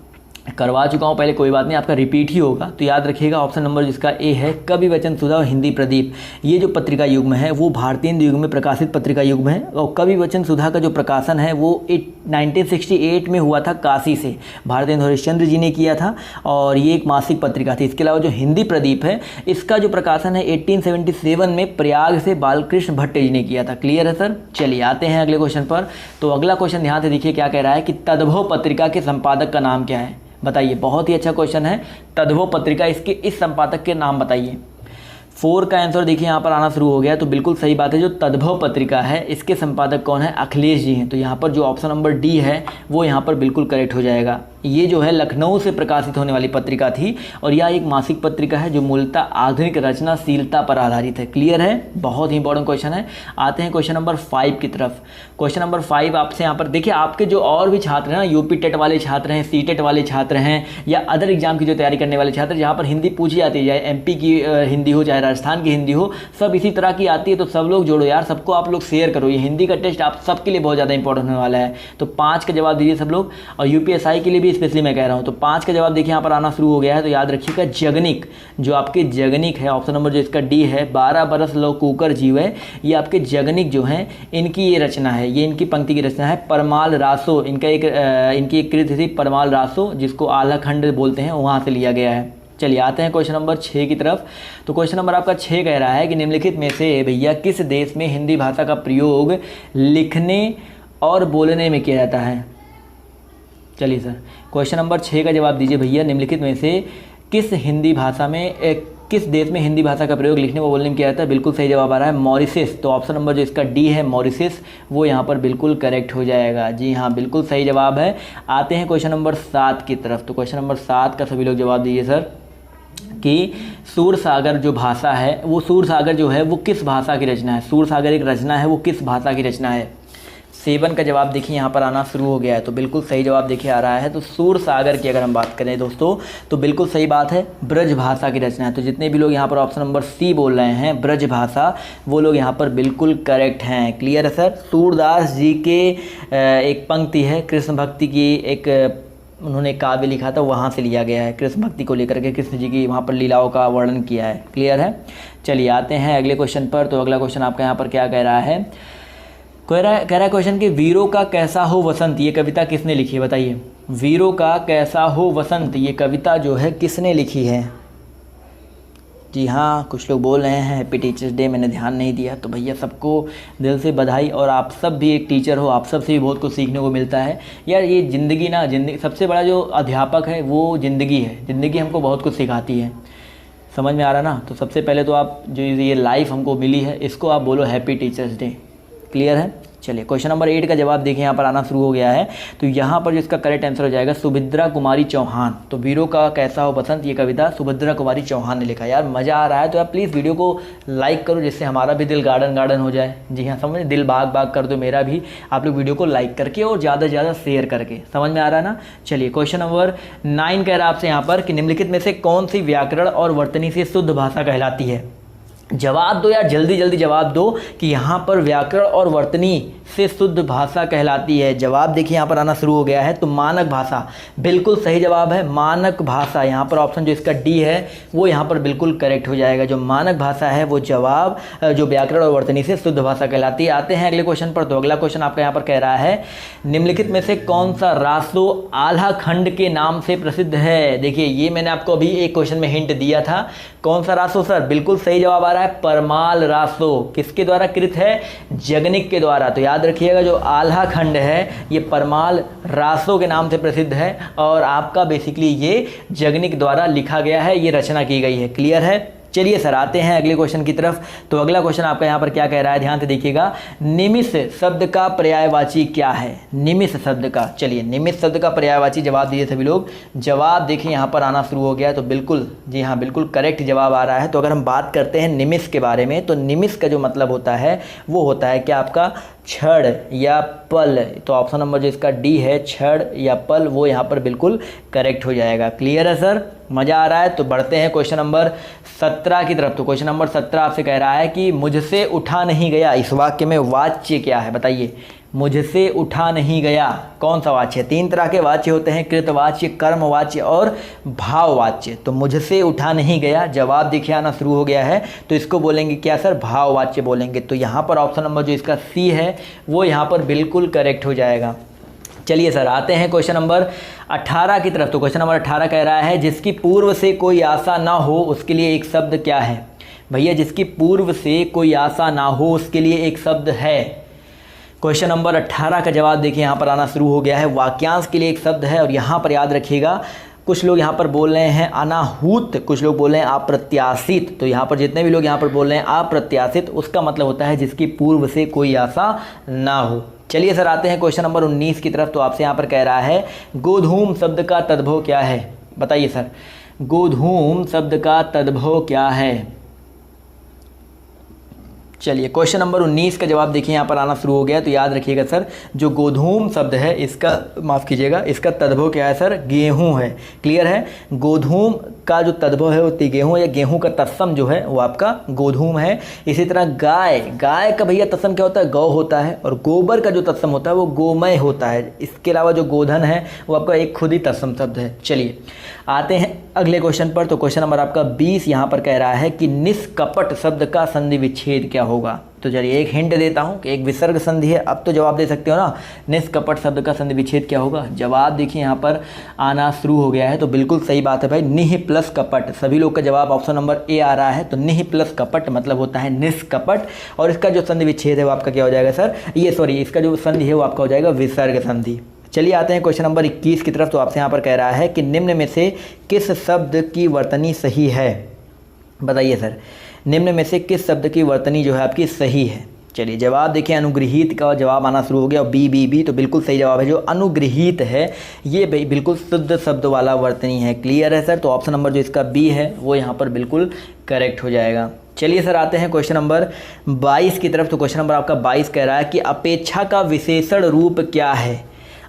करवा चुका हूँ पहले, कोई बात नहीं, आपका रिपीट ही होगा। तो याद रखिएगा ऑप्शन नंबर जिसका ए है कवि वचन सुधा और हिंदी प्रदीप। ये जो पत्रिका युग्म है वो भारतेंदु युग में प्रकाशित पत्रिका युग्म है। और कवि वचन सुधा का जो प्रकाशन है वो 1968 में हुआ था काशी से, भारतेंदु हरिश्चंद्र जी ने किया था, और ये एक मासिक पत्रिका थी। इसके अलावा जो हिंदी प्रदीप है इसका जो प्रकाशन है 1877 में प्रयाग से बालकृष्ण भट्ट जी ने किया था। क्लियर है सर। चलिए आते हैं अगले क्वेश्चन पर। तो अगला क्वेश्चन ध्यान से देखिए क्या कह रहा है कि तद्भव पत्रिका के संपादक का नाम क्या है, बताइए। बहुत ही अच्छा क्वेश्चन है। तद्भव पत्रिका, इसके इस संपादक के नाम बताइए। 4 का आंसर देखिए यहाँ पर आना शुरू हो गया। तो बिल्कुल सही बात है, जो तद्भव पत्रिका है इसके संपादक कौन है, अखिलेश जी हैं। तो यहाँ पर जो ऑप्शन नंबर डी है वो यहाँ पर बिल्कुल करेक्ट हो जाएगा। ये जो है लखनऊ से प्रकाशित होने वाली पत्रिका थी, और यह एक मासिक पत्रिका है जो मूलतः आधुनिक रचनाशीलता पर आधारित है। क्लियर है, बहुत ही इंपॉर्टेंट क्वेश्चन है। आते हैं क्वेश्चन नंबर 5 की तरफ। क्वेश्चन नंबर 5 आपसे यहाँ पर देखिए, आपके जो और भी छात्र हैं ना, यूपी टेट वाले छात्र हैं, सी टेट वाले छात्र हैं, या अदर एग्जाम की जो तैयारी करने वाले छात्र, जहाँ पर हिंदी पूछी जाती है, चाहे MP की हिंदी हो चाहे राजस्थान की हिंदी हो, सब इसी तरह की आती है। तो सब लोग जोड़ो यार, सबको आप लोग शेयर करो। ये हिंदी का टेस्ट आप सबके लिए बहुत ज़्यादा इंपॉर्टेंट होने वाला है। तो 5 का जवाब दीजिए सब लोग, और UPSI के लिए भी स्पेशली मैं कह रहा हूँ। तो 5 का जवाब देखिए यहाँ पर आना शुरू हो गया है। तो याद रखिएगा जगनिक, जो आपके जगनिक है, ऑप्शन नंबर जो इसका डी है, 12 बरस लो कुकर जीवे, ये आपके जगनिक जो हैं इनकी ये रचना है, ये इनकी पंक्ति की रचना है। परमाल रासो, इनकी एक कृति थी परमाल रासो, जिसको आलाखंड बोलते हैं, वहाँ से लिया गया है। चलिए आते हैं क्वेश्चन नंबर 6 की तरफ। तो क्वेश्चन नंबर आपका 6 कह रहा है कि निम्नलिखित में से भैया किस देश में हिंदी भाषा का प्रयोग लिखने और बोलने में किया जाता है। चलिए सर, क्वेश्चन नंबर 6 का जवाब दीजिए भैया। निम्नलिखित में से किस देश में हिंदी भाषा का प्रयोग लिखने व बोलने में किया जाता है। बिल्कुल सही जवाब आ रहा है मॉरिशस। तो ऑप्शन नंबर जो इसका डी है मॉरिशस, वो यहाँ पर बिल्कुल करेक्ट हो जाएगा। जी हाँ, बिल्कुल सही जवाब है। आते हैं क्वेश्चन नंबर 7 की तरफ। तो क्वेश्चन नंबर 7 का सभी लोग जवाब दीजिए सर कि सूरसागर जो भाषा है, वो सूरसागर जो है वो किस भाषा की रचना है। सूरसागर एक रचना है, वो किस भाषा की रचना है। 7 का जवाब देखिए यहाँ पर आना शुरू हो गया है। तो बिल्कुल सही जवाब देखिए आ रहा है। तो सूरसागर की अगर हम बात करें दोस्तों, तो बिल्कुल सही बात है, ब्रज भाषा की रचना है। तो जितने भी लोग यहाँ पर ऑप्शन नंबर सी बोल रहे हैं ब्रज भाषा, वो लोग यहाँ पर बिल्कुल करेक्ट हैं। क्लियर है सर। सूरदास जी के एक पंक्ति है, कृष्ण भक्ति की एक उन्होंने काव्य लिखा था, वहाँ से लिया गया है। कृष्ण भक्ति को लेकर के कृष्ण जी की वहाँ पर लीलाओं का वर्णन किया है। क्लियर है। चलिए आते हैं अगले क्वेश्चन पर। तो अगला क्वेश्चन आपका यहाँ पर क्या कह रहा है, कह रहा है क्वेश्चन कि वीरों का कैसा हो वसंत, ये कविता किसने लिखी है बताइए। वीरों का कैसा हो वसंत, ये कविता जो है किसने लिखी है? जी हाँ, कुछ लोग बोल रहे हैं हैप्पी टीचर्स डे, मैंने ध्यान नहीं दिया। तो भैया सबको दिल से बधाई, और आप सब भी एक टीचर हो, आप सब से भी बहुत कुछ सीखने को मिलता है यार। ये ज़िंदगी ना, ज़िंदगी सबसे बड़ा जो अध्यापक है वो ज़िंदगी है। ज़िंदगी हमको बहुत कुछ सिखाती है, समझ में आ रहा ना? तो सबसे पहले तो आप जो ये लाइफ हमको मिली है इसको आप बोलो हैप्पी टीचर्स डे। क्लियर है? चलिए क्वेश्चन नंबर 8 का जवाब देखिए, यहाँ पर आना शुरू हो गया है। तो यहाँ पर जो इसका करेक्ट आंसर हो जाएगा सुभद्रा कुमारी चौहान। तो वीरों का कैसा हो बसंत, ये कविता सुभद्रा कुमारी चौहान ने लिखा। यार मज़ा आ रहा है तो आप प्लीज़ वीडियो को लाइक करो, जिससे हमारा भी दिल गार्डन गार्डन हो जाए। जी हाँ, समझ, दिल बाग बाग कर दो मेरा भी, आप लोग वीडियो को लाइक करके और ज़्यादा से ज़्यादा शेयर करके। समझ में आ रहा है ना? चलिए क्वेश्चन नंबर 9 कह रहा है आपसे यहाँ पर कि निम्नलिखित में से कौन सी व्याकरण और वर्तनी से शुद्ध भाषा कहलाती है? जवाब दो यार, जल्दी जल्दी जवाब दो कि यहाँ पर व्याकरण और वर्तनी से शुद्ध भाषा कहलाती है। जवाब देखिए यहाँ पर आना शुरू हो गया है। तो मानक भाषा बिल्कुल सही जवाब है, मानक भाषा। यहाँ पर ऑप्शन जो इसका डी है वो यहाँ पर बिल्कुल करेक्ट हो जाएगा। जो मानक भाषा है वो जवाब जो व्याकरण और वर्तनी से शुद्ध भाषा कहलाती है। आते हैं अगले क्वेश्चन पर। तो अगला क्वेश्चन आपका यहाँ पर कह रहा है निम्नलिखित में से कौन सा रासो आल्हा खंड के नाम से प्रसिद्ध है? देखिए ये मैंने आपको अभी एक क्वेश्चन में हिंट दिया था। कौन सा रासो सर? बिल्कुल सही जवाब आ रहा है परमाल रासो। किसके द्वारा कृत है? जगनिक के द्वारा। तो याद रखिएगा जो आल्हा खंड है ये परमाल रासो के नाम से प्रसिद्ध है, और आपका बेसिकली ये जगनिक द्वारा लिखा गया है, ये रचना की गई है। क्लियर है? चलिए सर आते हैं अगले क्वेश्चन की तरफ। तो अगला क्वेश्चन आपका यहाँ पर क्या कह रहा है, ध्यान से देखिएगा। निमिष शब्द का पर्यायवाची क्या है? निमिष शब्द का, चलिए निमिष शब्द का पर्यायवाची जवाब दीजिए सभी लोग। जवाब देखिए यहाँ पर आना शुरू हो गया है। तो बिल्कुल, जी हाँ, बिल्कुल करेक्ट जवाब आ रहा है। तो अगर हम बात करते हैं निमिष के बारे में, तो निमिष का जो मतलब होता है वो होता है क्या आपका क्षण या पल। तो ऑप्शन नंबर जो इसका डी है, क्षण या पल, वो यहाँ पर बिल्कुल करेक्ट हो जाएगा। क्लियर है सर? मज़ा आ रहा है? तो बढ़ते हैं क्वेश्चन नंबर 17 की तरफ। तो क्वेश्चन नंबर 17 आपसे कह रहा है कि मुझसे उठा नहीं गया, इस वाक्य में वाच्य क्या है? बताइए। मुझसे उठा नहीं गया कौन सा वाच्य है? 3 तरह के वाच्य होते हैं, कृतवाच्य, कर्मवाच्य और भाववाच्य। तो मुझसे उठा नहीं गया, जवाब देखिए आना शुरू हो गया है। तो इसको बोलेंगे क्या सर? भाववाच्य बोलेंगे। तो यहाँ पर ऑप्शन नंबर जो इसका सी है वो यहाँ पर बिल्कुल करेक्ट हो जाएगा। चलिए सर आते हैं क्वेश्चन नंबर 18 की तरफ। तो क्वेश्चन नंबर 18 कह रहा है जिसकी पूर्व से कोई आशा ना हो उसके लिए एक शब्द क्या है? भैया जिसकी पूर्व से कोई आशा ना हो उसके लिए एक शब्द है। क्वेश्चन नंबर 18 का जवाब देखिए यहाँ पर आना शुरू हो गया है। वाक्यांश के लिए एक शब्द है, और यहाँ पर याद रखिएगा कुछ लोग यहाँ पर बोल रहे हैं अनाहूत, कुछ लोग बोल रहे हैं अप्रत्याशित। तो यहाँ पर जितने भी लोग यहाँ पर बोल रहे हैं अप्रत्याशित, उसका मतलब होता है जिसकी पूर्व से कोई आशा ना हो। चलिए सर आते हैं क्वेश्चन नंबर 19 की तरफ। तो आपसे यहाँ पर कह रहा है गोधूम शब्द का तद्भव क्या है? बताइए सर, गोधूम शब्द का तद्भव क्या है? चलिए क्वेश्चन नंबर 19 का जवाब देखिए यहाँ पर आना शुरू हो गया। तो याद रखिएगा सर, जो गोधूम शब्द है इसका, माफ़ कीजिएगा, इसका तद्भव क्या है सर? गेहूं है। क्लियर है? गोधूम का जो तद्भव है वो गेहूं, या गेहूं का तत्सम जो है वो आपका गोधूम है। इसी तरह गाय, गाय का भैया तत्सम क्या होता है? गौ होता है। और गोबर का जो तत्सम होता है वो गोमय होता है। इसके अलावा जो गोधन है वो आपका एक खुद ही तत्सम शब्द है। चलिए आते हैं अगले क्वेश्चन पर। तो क्वेश्चन नंबर आपका 20 यहाँ पर कह रहा है कि निष्कपट शब्द का संधि विच्छेद क्या होगा? तो चलिए एक हिंट देता हूँ कि एक विसर्ग संधि है। अब तो जवाब दे सकते हो ना, निष्कपट शब्द का संधि विच्छेद क्या होगा? जवाब देखिए यहाँ पर आना शुरू हो गया है। तो बिल्कुल सही बात है भाई, निह प्लस कपट। सभी लोग का जवाब ऑप्शन नंबर ए आ रहा है। तो निह प्लस कपट मतलब होता है निष्कपट, और इसका जो संधि विच्छेद है वो आपका क्या हो जाएगा सर? इसका जो संधि है वो आपका हो जाएगा विसर्ग संधि। चलिए आते हैं क्वेश्चन नंबर 21 की तरफ। तो आपसे यहाँ पर कह रहा है कि निम्न में से किस शब्द की वर्तनी सही है? बताइए सर, निम्न में से किस शब्द की वर्तनी जो है आपकी सही है? चलिए जवाब देखिए, अनुगृहीत का जवाब आना शुरू हो गया। और बी तो बिल्कुल सही जवाब है। जो अनुगृहीत है ये बिल्कुल शुद्ध शब्द वाला वर्तनी है। क्लियर है सर? तो ऑप्शन नंबर जो इसका बी है वो यहाँ पर बिल्कुल करेक्ट हो जाएगा। चलिए सर आते हैं क्वेश्चन नंबर 22 की तरफ। तो क्वेश्चन नंबर आपका 22 कह रहा है कि अपेक्षा का विशेषण रूप क्या है?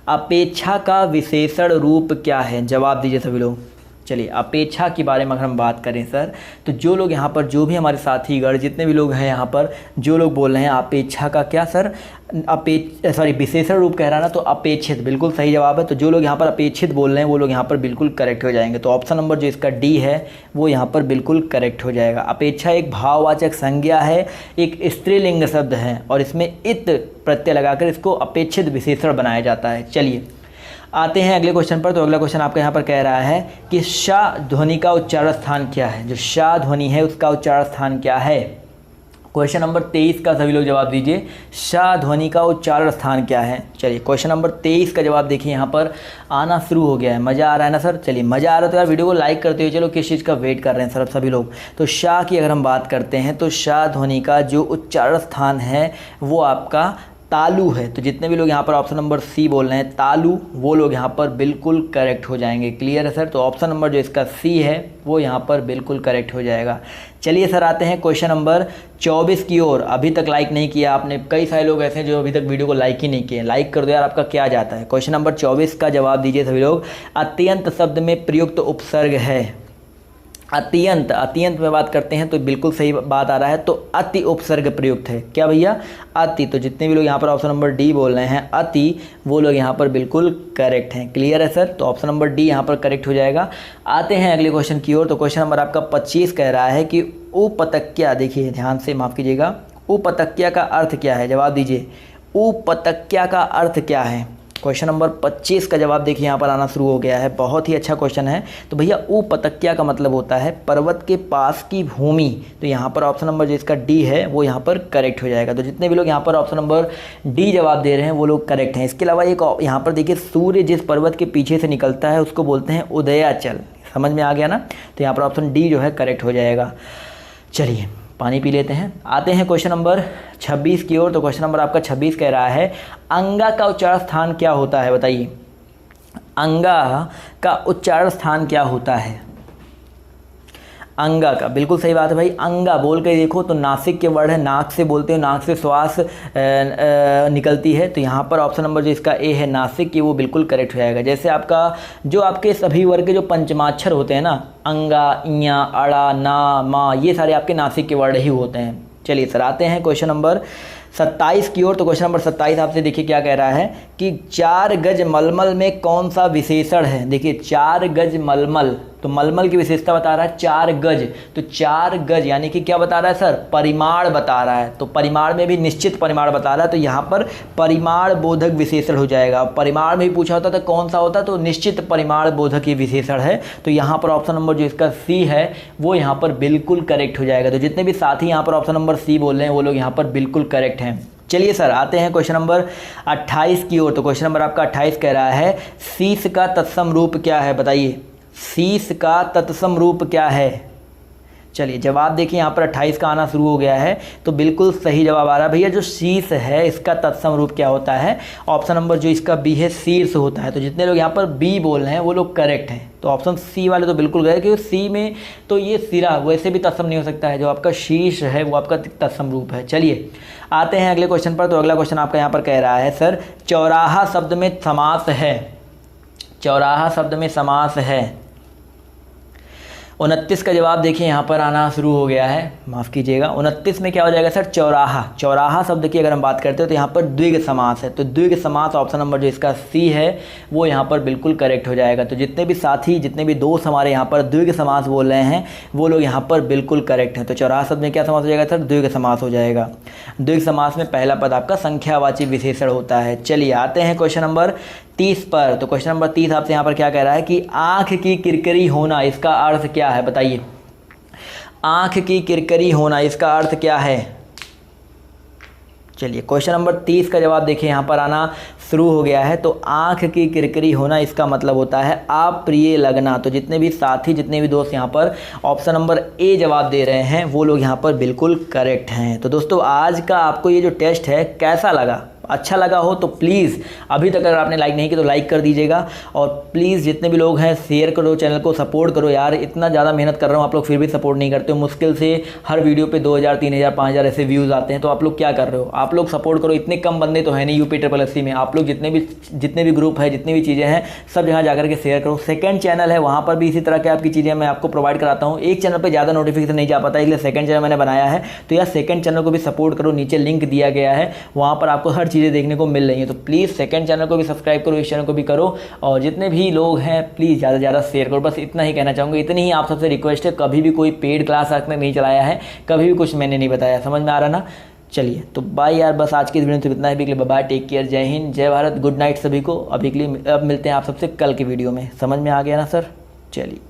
अपेक्षा का विशेषण रूप क्या है? जवाब दीजिए सभी लोग। चलिए अपेक्षा के बारे में अगर हम बात करें सर, तो जो लोग यहाँ पर, जो भी हमारे साथीगण जितने भी लोग हैं यहाँ पर, जो लोग बोल रहे हैं अपेक्षा का क्या सर, विशेषण रूप कह रहा ना, तो अपेक्षित बिल्कुल सही जवाब है। तो जो लोग यहाँ पर अपेक्षित बोल रहे हैं वो लोग यहाँ पर बिल्कुल करेक्ट हो जाएंगे। तो ऑप्शन नंबर जो इसका डी है वो यहाँ पर बिल्कुल करेक्ट हो जाएगा। अपेक्षा एक भाववाचक संज्ञा है, एक स्त्रीलिंग शब्द है, और इसमें इत प्रत्यय लगाकर इसको अपेक्षित विशेषण बनाया जाता है। चलिए आते हैं अगले क्वेश्चन पर। तो अगला क्वेश्चन आपका यहाँ पर कह रहा है कि शाह ध्वनि का उच्चारण स्थान क्या है। जो शाह ध्वनि है उसका उच्चारण स्थान क्या है। क्वेश्चन नंबर 23 का सभी लोग जवाब दीजिए, शाह ध्वनि का उच्चारण स्थान क्या है। चलिए क्वेश्चन नंबर 23 का जवाब देखिए यहाँ पर आना शुरू हो गया है। मज़ा आ रहा है ना सर। चलिए मज़ा आ रहा है तो यार वीडियो को लाइक करते हुए चलो, किस चीज़ का वेट कर रहे हैं सर सभी लोग। तो शाह की अगर हम बात करते हैं तो शाह ध्वनि का जो उच्चारण स्थान है वो आपका तालु है। तो जितने भी लोग यहाँ पर ऑप्शन नंबर सी बोल रहे हैं तालु, वो लोग यहाँ पर बिल्कुल करेक्ट हो जाएंगे। क्लियर है सर। तो ऑप्शन नंबर जो इसका सी है वो यहाँ पर बिल्कुल करेक्ट हो जाएगा। चलिए सर आते हैं क्वेश्चन नंबर 24 की ओर। अभी तक लाइक नहीं किया आपने, कई सारे लोग ऐसे हैं जो अभी तक वीडियो को लाइक ही नहीं किए। लाइक कर दो यार, आपका क्या जाता है। क्वेश्चन नंबर 24 का जवाब दीजिए सभी लोग। अत्यंत शब्द में प्रयुक्त उपसर्ग है। अत्यंत, अत्यंत में बात करते हैं तो बिल्कुल सही बात आ रहा है। तो अति उपसर्ग प्रयुक्त है। क्या भैया, अति। तो जितने भी लोग यहाँ पर ऑप्शन नंबर डी बोल रहे हैं अति, वो लोग यहाँ पर बिल्कुल करेक्ट हैं। क्लियर है सर। तो ऑप्शन नंबर डी यहाँ पर करेक्ट हो जाएगा। आते हैं अगले क्वेश्चन की ओर। तो क्वेश्चन नंबर आपका 25 कह रहा है कि उपतक्या, देखिए ध्यान से, माफ़ कीजिएगा, उपतक्या का अर्थ क्या है। जवाब दीजिए, उपतक्या का अर्थ क्या है। क्वेश्चन नंबर 25 का जवाब देखिए यहाँ पर आना शुरू हो गया है। बहुत ही अच्छा क्वेश्चन है। तो भैया उपतक्या का मतलब होता है पर्वत के पास की भूमि। तो यहाँ पर ऑप्शन नंबर जो इसका डी है वो यहाँ पर करेक्ट हो जाएगा। तो जितने भी लोग यहाँ पर ऑप्शन नंबर डी जवाब दे रहे हैं वो लोग करेक्ट हैं। इसके अलावा एक यहाँ पर देखिए, सूर्य जिस पर्वत के पीछे से निकलता है उसको बोलते हैं उदयाचल। समझ में आ गया ना। तो यहाँ पर ऑप्शन डी जो है करेक्ट हो जाएगा। चलिए पानी पी लेते हैं। आते हैं क्वेश्चन नंबर 26 की ओर। तो क्वेश्चन नंबर आपका 26 कह रहा है अंगा का उच्चारण स्थान क्या होता है। बताइए, अंगा का उच्चारण स्थान क्या होता है। अंगा का, बिल्कुल सही बात है भाई। अंगा बोल के देखो तो नासिक के वर्ड है, नाक से बोलते हो, नाक से श्वास निकलती है। तो यहाँ पर ऑप्शन नंबर जो इसका ए है नासिक की, वो बिल्कुल करेक्ट हो जाएगा। जैसे आपका जो आपके सभी वर्ग के जो पंचमाक्षर होते हैं ना, अंगा, इया, अड़ा, ना, मा, ये सारे आपके नासिक के वर्ड ही होते हैं। चलिए सर आते हैं क्वेश्चन नंबर 27 की ओर। तो क्वेश्चन नंबर 27 आपसे देखिए क्या कह रहा है कि 4 गज मलमल में कौन सा विशेषण है। देखिए 4 गज मलमल, तो मलमल की विशेषता बता रहा है 4 गज। तो 4 गज यानी कि क्या बता रहा है सर, परिमाण बता रहा है। तो परिमाण में भी निश्चित परिमाण बता रहा है। तो यहाँ पर परिमाण बोधक विशेषण हो जाएगा। परिमाण में भी पूछा होता तो कौन सा होता, तो निश्चित परिमाण बोधक ये विशेषण है। तो यहाँ पर ऑप्शन नंबर जो इसका सी है वो यहाँ पर बिल्कुल करेक्ट हो जाएगा। तो जितने भी साथी यहाँ पर ऑप्शन नंबर सी बोल रहे हैं वो लोग यहाँ पर बिल्कुल करेक्ट हैं। चलिए सर आते हैं क्वेश्चन नंबर 28 की ओर। तो क्वेश्चन नंबर आपका 28 कह रहा है शीश का तत्सम रूप क्या है। बताइए, शीश का तत्सम रूप क्या है। चलिए जवाब देखिए यहाँ पर 28 का आना शुरू हो गया है। तो बिल्कुल सही जवाब आ रहा है भैया। जो शीश है इसका तत्सम रूप क्या होता है। ऑप्शन नंबर जो इसका बी है शीर्ष होता है। तो जितने लोग यहाँ पर बी बोल रहे हैं वो लोग करेक्ट हैं। तो ऑप्शन सी वाले तो बिल्कुल गए, क्योंकि सी में तो ये सिरा वैसे भी तत्सम नहीं हो सकता है। जो आपका शीर्ष है वो आपका तत्सम रूप है। चलिए आते हैं अगले क्वेश्चन पर। तो अगला क्वेश्चन आपका यहाँ पर कह रहा है सर चौराहा शब्द में समास है। चौराहा शब्द में समास है। 29 का जवाब देखिए यहाँ पर आना शुरू हो गया है। माफ़ कीजिएगा, 29 में क्या हो जाएगा सर, चौराहा। चौराहा शब्द की अगर हम बात करते हो तो यहाँ पर द्विग समास है। तो द्विग समास ऑप्शन नंबर जो इसका सी है वो यहाँ पर बिल्कुल करेक्ट हो जाएगा। तो जितने भी साथी, जितने भी दोस्त हमारे यहाँ पर द्विग समास बोल रहे हैं वो लोग यहाँ पर बिल्कुल करेक्ट हैं। तो चौराहा शब्द में क्या समास हो जाएगा सर, द्विग समास हो जाएगा। द्विग समास में पहला पद आपका संख्यावाची विशेषण होता है। चलिए आते हैं क्वेश्चन नंबर 30 पर। तो क्वेश्चन नंबर 30 आपसे यहाँ पर क्या कह रहा है कि आँख की किरकिरी होना इसका अर्थ क्या है। बताइए, आँख की किरकिरी होना इसका अर्थ क्या है। चलिए क्वेश्चन नंबर 30 का जवाब देखिए यहाँ पर आना शुरू हो गया है। तो आँख की किरकिरी होना इसका मतलब होता है अप्रिय लगना। तो जितने भी साथी, जितने भी दोस्त यहाँ पर ऑप्शन नंबर ए जवाब दे रहे हैं वो लोग यहाँ पर बिल्कुल करेक्ट हैं। तो दोस्तों आज का आपको ये जो टेस्ट है कैसा लगा, अच्छा लगा हो तो प्लीज़ अभी तक अगर आपने लाइक नहीं किया तो लाइक कर दीजिएगा। और प्लीज़ जितने भी लोग हैं शेयर करो, चैनल को सपोर्ट करो। यार इतना ज़्यादा मेहनत कर रहा हूँ, आप लोग फिर भी सपोर्ट नहीं करते हो। मुश्किल से हर वीडियो पे 2000, 3000, 5000 ऐसे व्यूज़ आते हैं। तो आप लोग क्या कर रहे हो, आप लोग सपोर्ट करो। इतने कम बंदे तो है नहीं UP SSC में। आप लोग जितने भी ग्रुप है, जितनी भी चीज़ें हैं, सब जगह जाकर के शेयर करो। सेकंड चैनल है, वहाँ पर भी इसी तरह की आपकी चीज़ें मैं आपको प्रोवाइड कराता हूँ। एक चैनल पर ज़्यादा नोटिफिकेशन नहीं जा पाता, इसलिए सेकंड चैनल मैंने बनाया है। तो यार सेकंड चैनल को भी सपोर्ट करो। नीचे लिंक दिया गया है, वहाँ पर आपको हर चीज़ें देखने को मिल रही है। तो प्लीज़ सेकंड चैनल को भी सब्सक्राइब करो, इस चैनल को भी करो। और जितने भी लोग हैं प्लीज़ ज़्यादा से ज़्यादा शेयर करो। बस इतना ही कहना चाहूँगा, इतनी ही आप सबसे रिक्वेस्ट है। कभी भी कोई पेड क्लास आज तक नहीं चलाया है, कभी भी कुछ मैंने नहीं बताया। समझ में आ रहा ना। चलिए तो बाय यार, बस आज की इस वीडियो में तो इतना ही। अभी के लिए बाय, टेक केयर, जय हिंद, जय भारत, गुड नाइट सभी को। अभी के लिए अब मिलते हैं आप सबसे कल के वीडियो में। समझ में आ गया ना सर? चलिए।